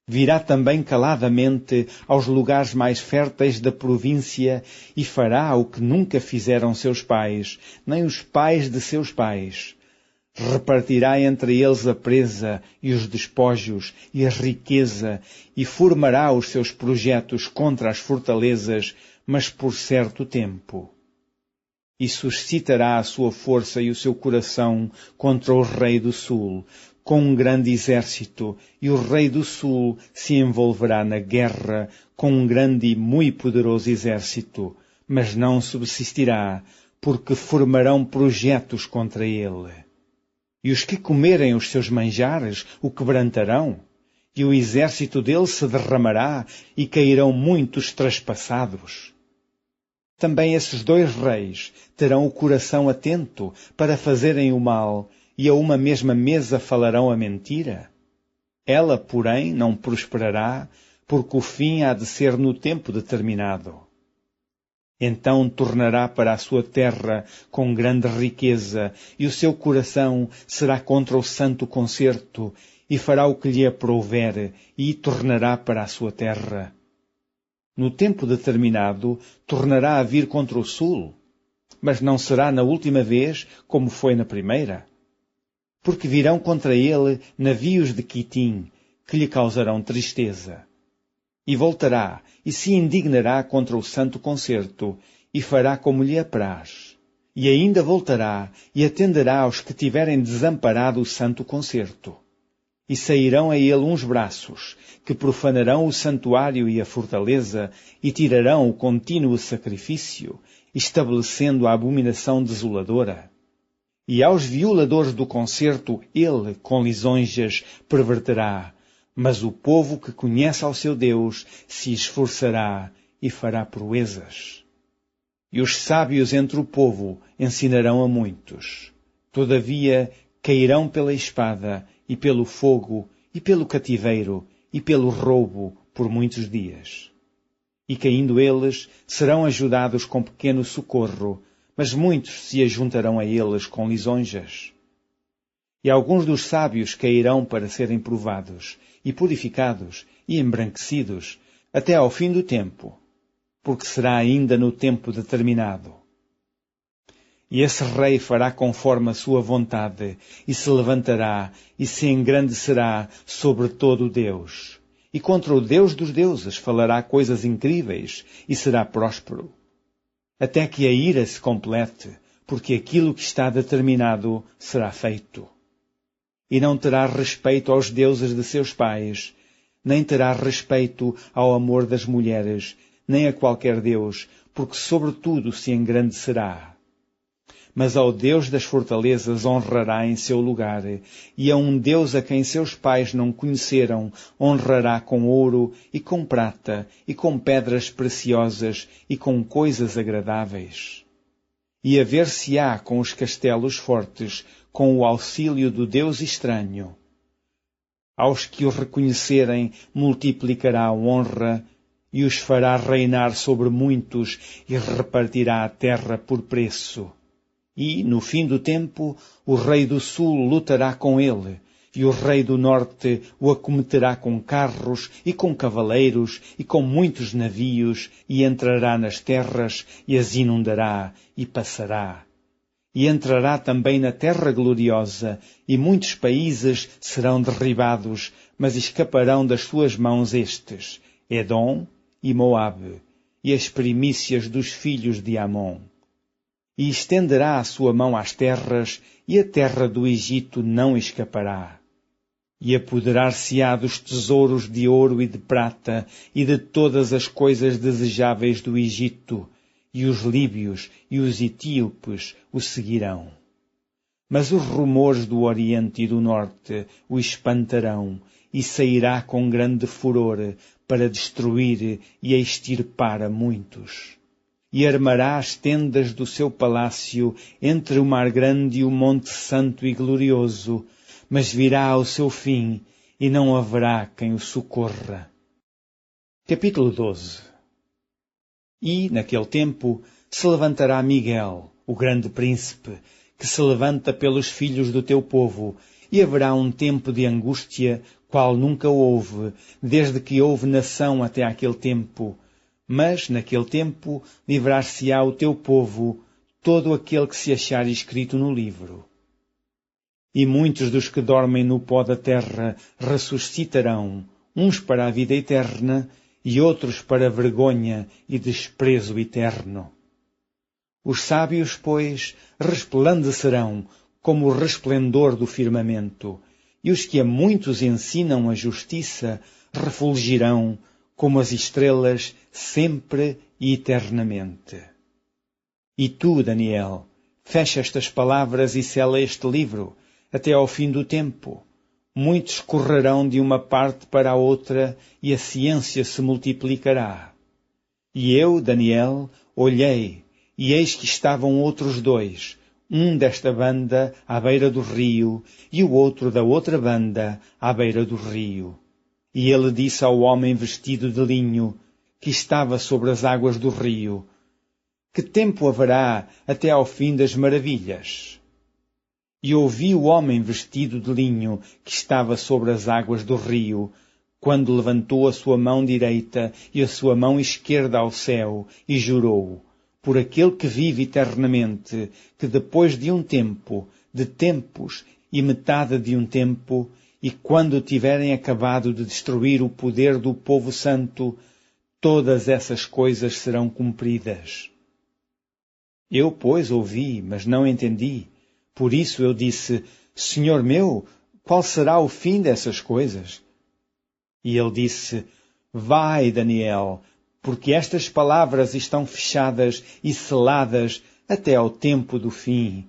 Virá também caladamente aos lugares mais férteis da província, e fará o que nunca fizeram seus pais, nem os pais de seus pais. Repartirá entre eles a presa, e os despojos, e a riqueza, e formará os seus projetos contra as fortalezas, mas por certo tempo. E suscitará a sua força e o seu coração contra o rei do sul, com um grande exército, e o rei do sul se envolverá na guerra com um grande e muito poderoso exército, mas não subsistirá, porque formarão projetos contra ele. E os que comerem os seus manjares o quebrantarão, e o exército dele se derramará, e cairão muitos traspassados. Também esses dois reis terão o coração atento para fazerem o mal, e a uma mesma mesa falarão a mentira. Ela, porém, não prosperará, porque o fim há de ser no tempo determinado. Então tornará para a sua terra com grande riqueza, e o seu coração será contra o santo concerto, e fará o que lhe aprouver, e tornará para a sua terra. No tempo determinado, tornará a vir contra o sul, mas não será na última vez como foi na primeira. Porque virão contra ele navios de Quitim, que lhe causarão tristeza. E voltará, e se indignará contra o santo concerto, e fará como lhe apraz. E ainda voltará, e atenderá aos que tiverem desamparado o santo concerto. E sairão a ele uns braços, que profanarão o santuário e a fortaleza, e tirarão o contínuo sacrifício, estabelecendo a abominação desoladora. E aos violadores do concerto ele, com lisonjas, perverterá, mas o povo que conhece ao seu Deus se esforçará e fará proezas. E os sábios entre o povo ensinarão a muitos. Todavia cairão pela espada, e pelo fogo, e pelo cativeiro, e pelo roubo, por muitos dias. E caindo eles, serão ajudados com pequeno socorro, mas muitos se ajuntarão a eles com lisonjas. E alguns dos sábios cairão para serem provados, e purificados, e embranquecidos, até ao fim do tempo, porque será ainda no tempo determinado. E esse rei fará conforme a sua vontade, e se levantará, e se engrandecerá sobre todo o Deus. E contra o Deus dos deuses falará coisas incríveis, e será próspero. Até que a ira se complete, porque aquilo que está determinado será feito. E não terá respeito aos deuses de seus pais, nem terá respeito ao amor das mulheres, nem a qualquer deus, porque sobretudo se engrandecerá. Mas ao Deus das fortalezas honrará em seu lugar, e a um Deus a quem seus pais não conheceram honrará com ouro e com prata e com pedras preciosas e com coisas agradáveis. E haver-se-á com os castelos fortes, com o auxílio do Deus estranho. Aos que o reconhecerem multiplicará a honra e os fará reinar sobre muitos e repartirá a terra por preço. E, no fim do tempo, o rei do sul lutará com ele, e o rei do norte o acometerá com carros e com cavaleiros e com muitos navios, e entrará nas terras e as inundará e passará. E entrará também na terra gloriosa, e muitos países serão derribados, mas escaparão das suas mãos estes, Edom e Moabe, e as primícias dos filhos de Amon. E estenderá a sua mão às terras, e a terra do Egito não escapará. E apoderar-se-á dos tesouros de ouro e de prata, e de todas as coisas desejáveis do Egito, e os líbios e os etíopes o seguirão. Mas os rumores do Oriente e do Norte o espantarão, e sairá com grande furor para destruir e extirpar a muitos. E armará as tendas do seu palácio entre o mar grande e o monte santo e glorioso, mas virá ao seu fim, e não haverá quem o socorra. Capítulo 12. E, naquele tempo, se levantará Miguel, o grande príncipe, que se levanta pelos filhos do teu povo, e haverá um tempo de angústia, qual nunca houve, desde que houve nação até aquele tempo. Mas, naquele tempo, livrar-se-á o teu povo, todo aquele que se achar escrito no livro. E muitos dos que dormem no pó da terra ressuscitarão, uns para a vida eterna, e outros para vergonha e desprezo eterno. Os sábios, pois, resplandecerão como o resplendor do firmamento, e os que a muitos ensinam a justiça refulgirão como as estrelas sempre e eternamente. E tu, Daniel, fecha estas palavras e sela este livro, até ao fim do tempo. Muitos correrão de uma parte para a outra, e a ciência se multiplicará. E eu, Daniel, olhei, e eis que estavam outros dois, um desta banda à beira do rio, e o outro da outra banda à beira do rio. E ele disse ao homem vestido de linho, que estava sobre as águas do rio: Que tempo haverá até ao fim das maravilhas? E ouvi o homem vestido de linho, que estava sobre as águas do rio, quando levantou a sua mão direita e a sua mão esquerda ao céu, e jurou, por aquele que vive eternamente, que depois de um tempo, de tempos e metade de um tempo, e quando tiverem acabado de destruir o poder do povo santo, todas essas coisas serão cumpridas. Eu, pois, ouvi, mas não entendi. Por isso eu disse, Senhor meu, qual será o fim dessas coisas? E ele disse, vai, Daniel, porque estas palavras estão fechadas e seladas até ao tempo do fim.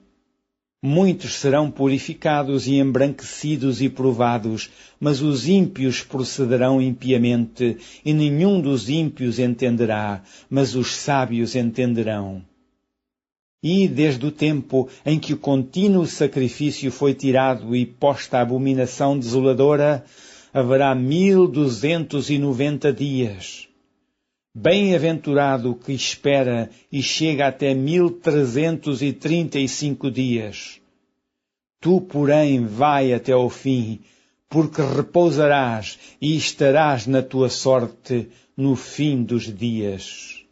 Muitos serão purificados e embranquecidos e provados, mas os ímpios procederão impiamente, e nenhum dos ímpios entenderá, mas os sábios entenderão. E, desde o tempo em que o contínuo sacrifício foi tirado e posta a abominação desoladora, haverá 1290 dias. Bem-aventurado o que espera e chega até 1335 dias. Tu, porém, vai até ao fim, porque repousarás e estarás na tua sorte no fim dos dias.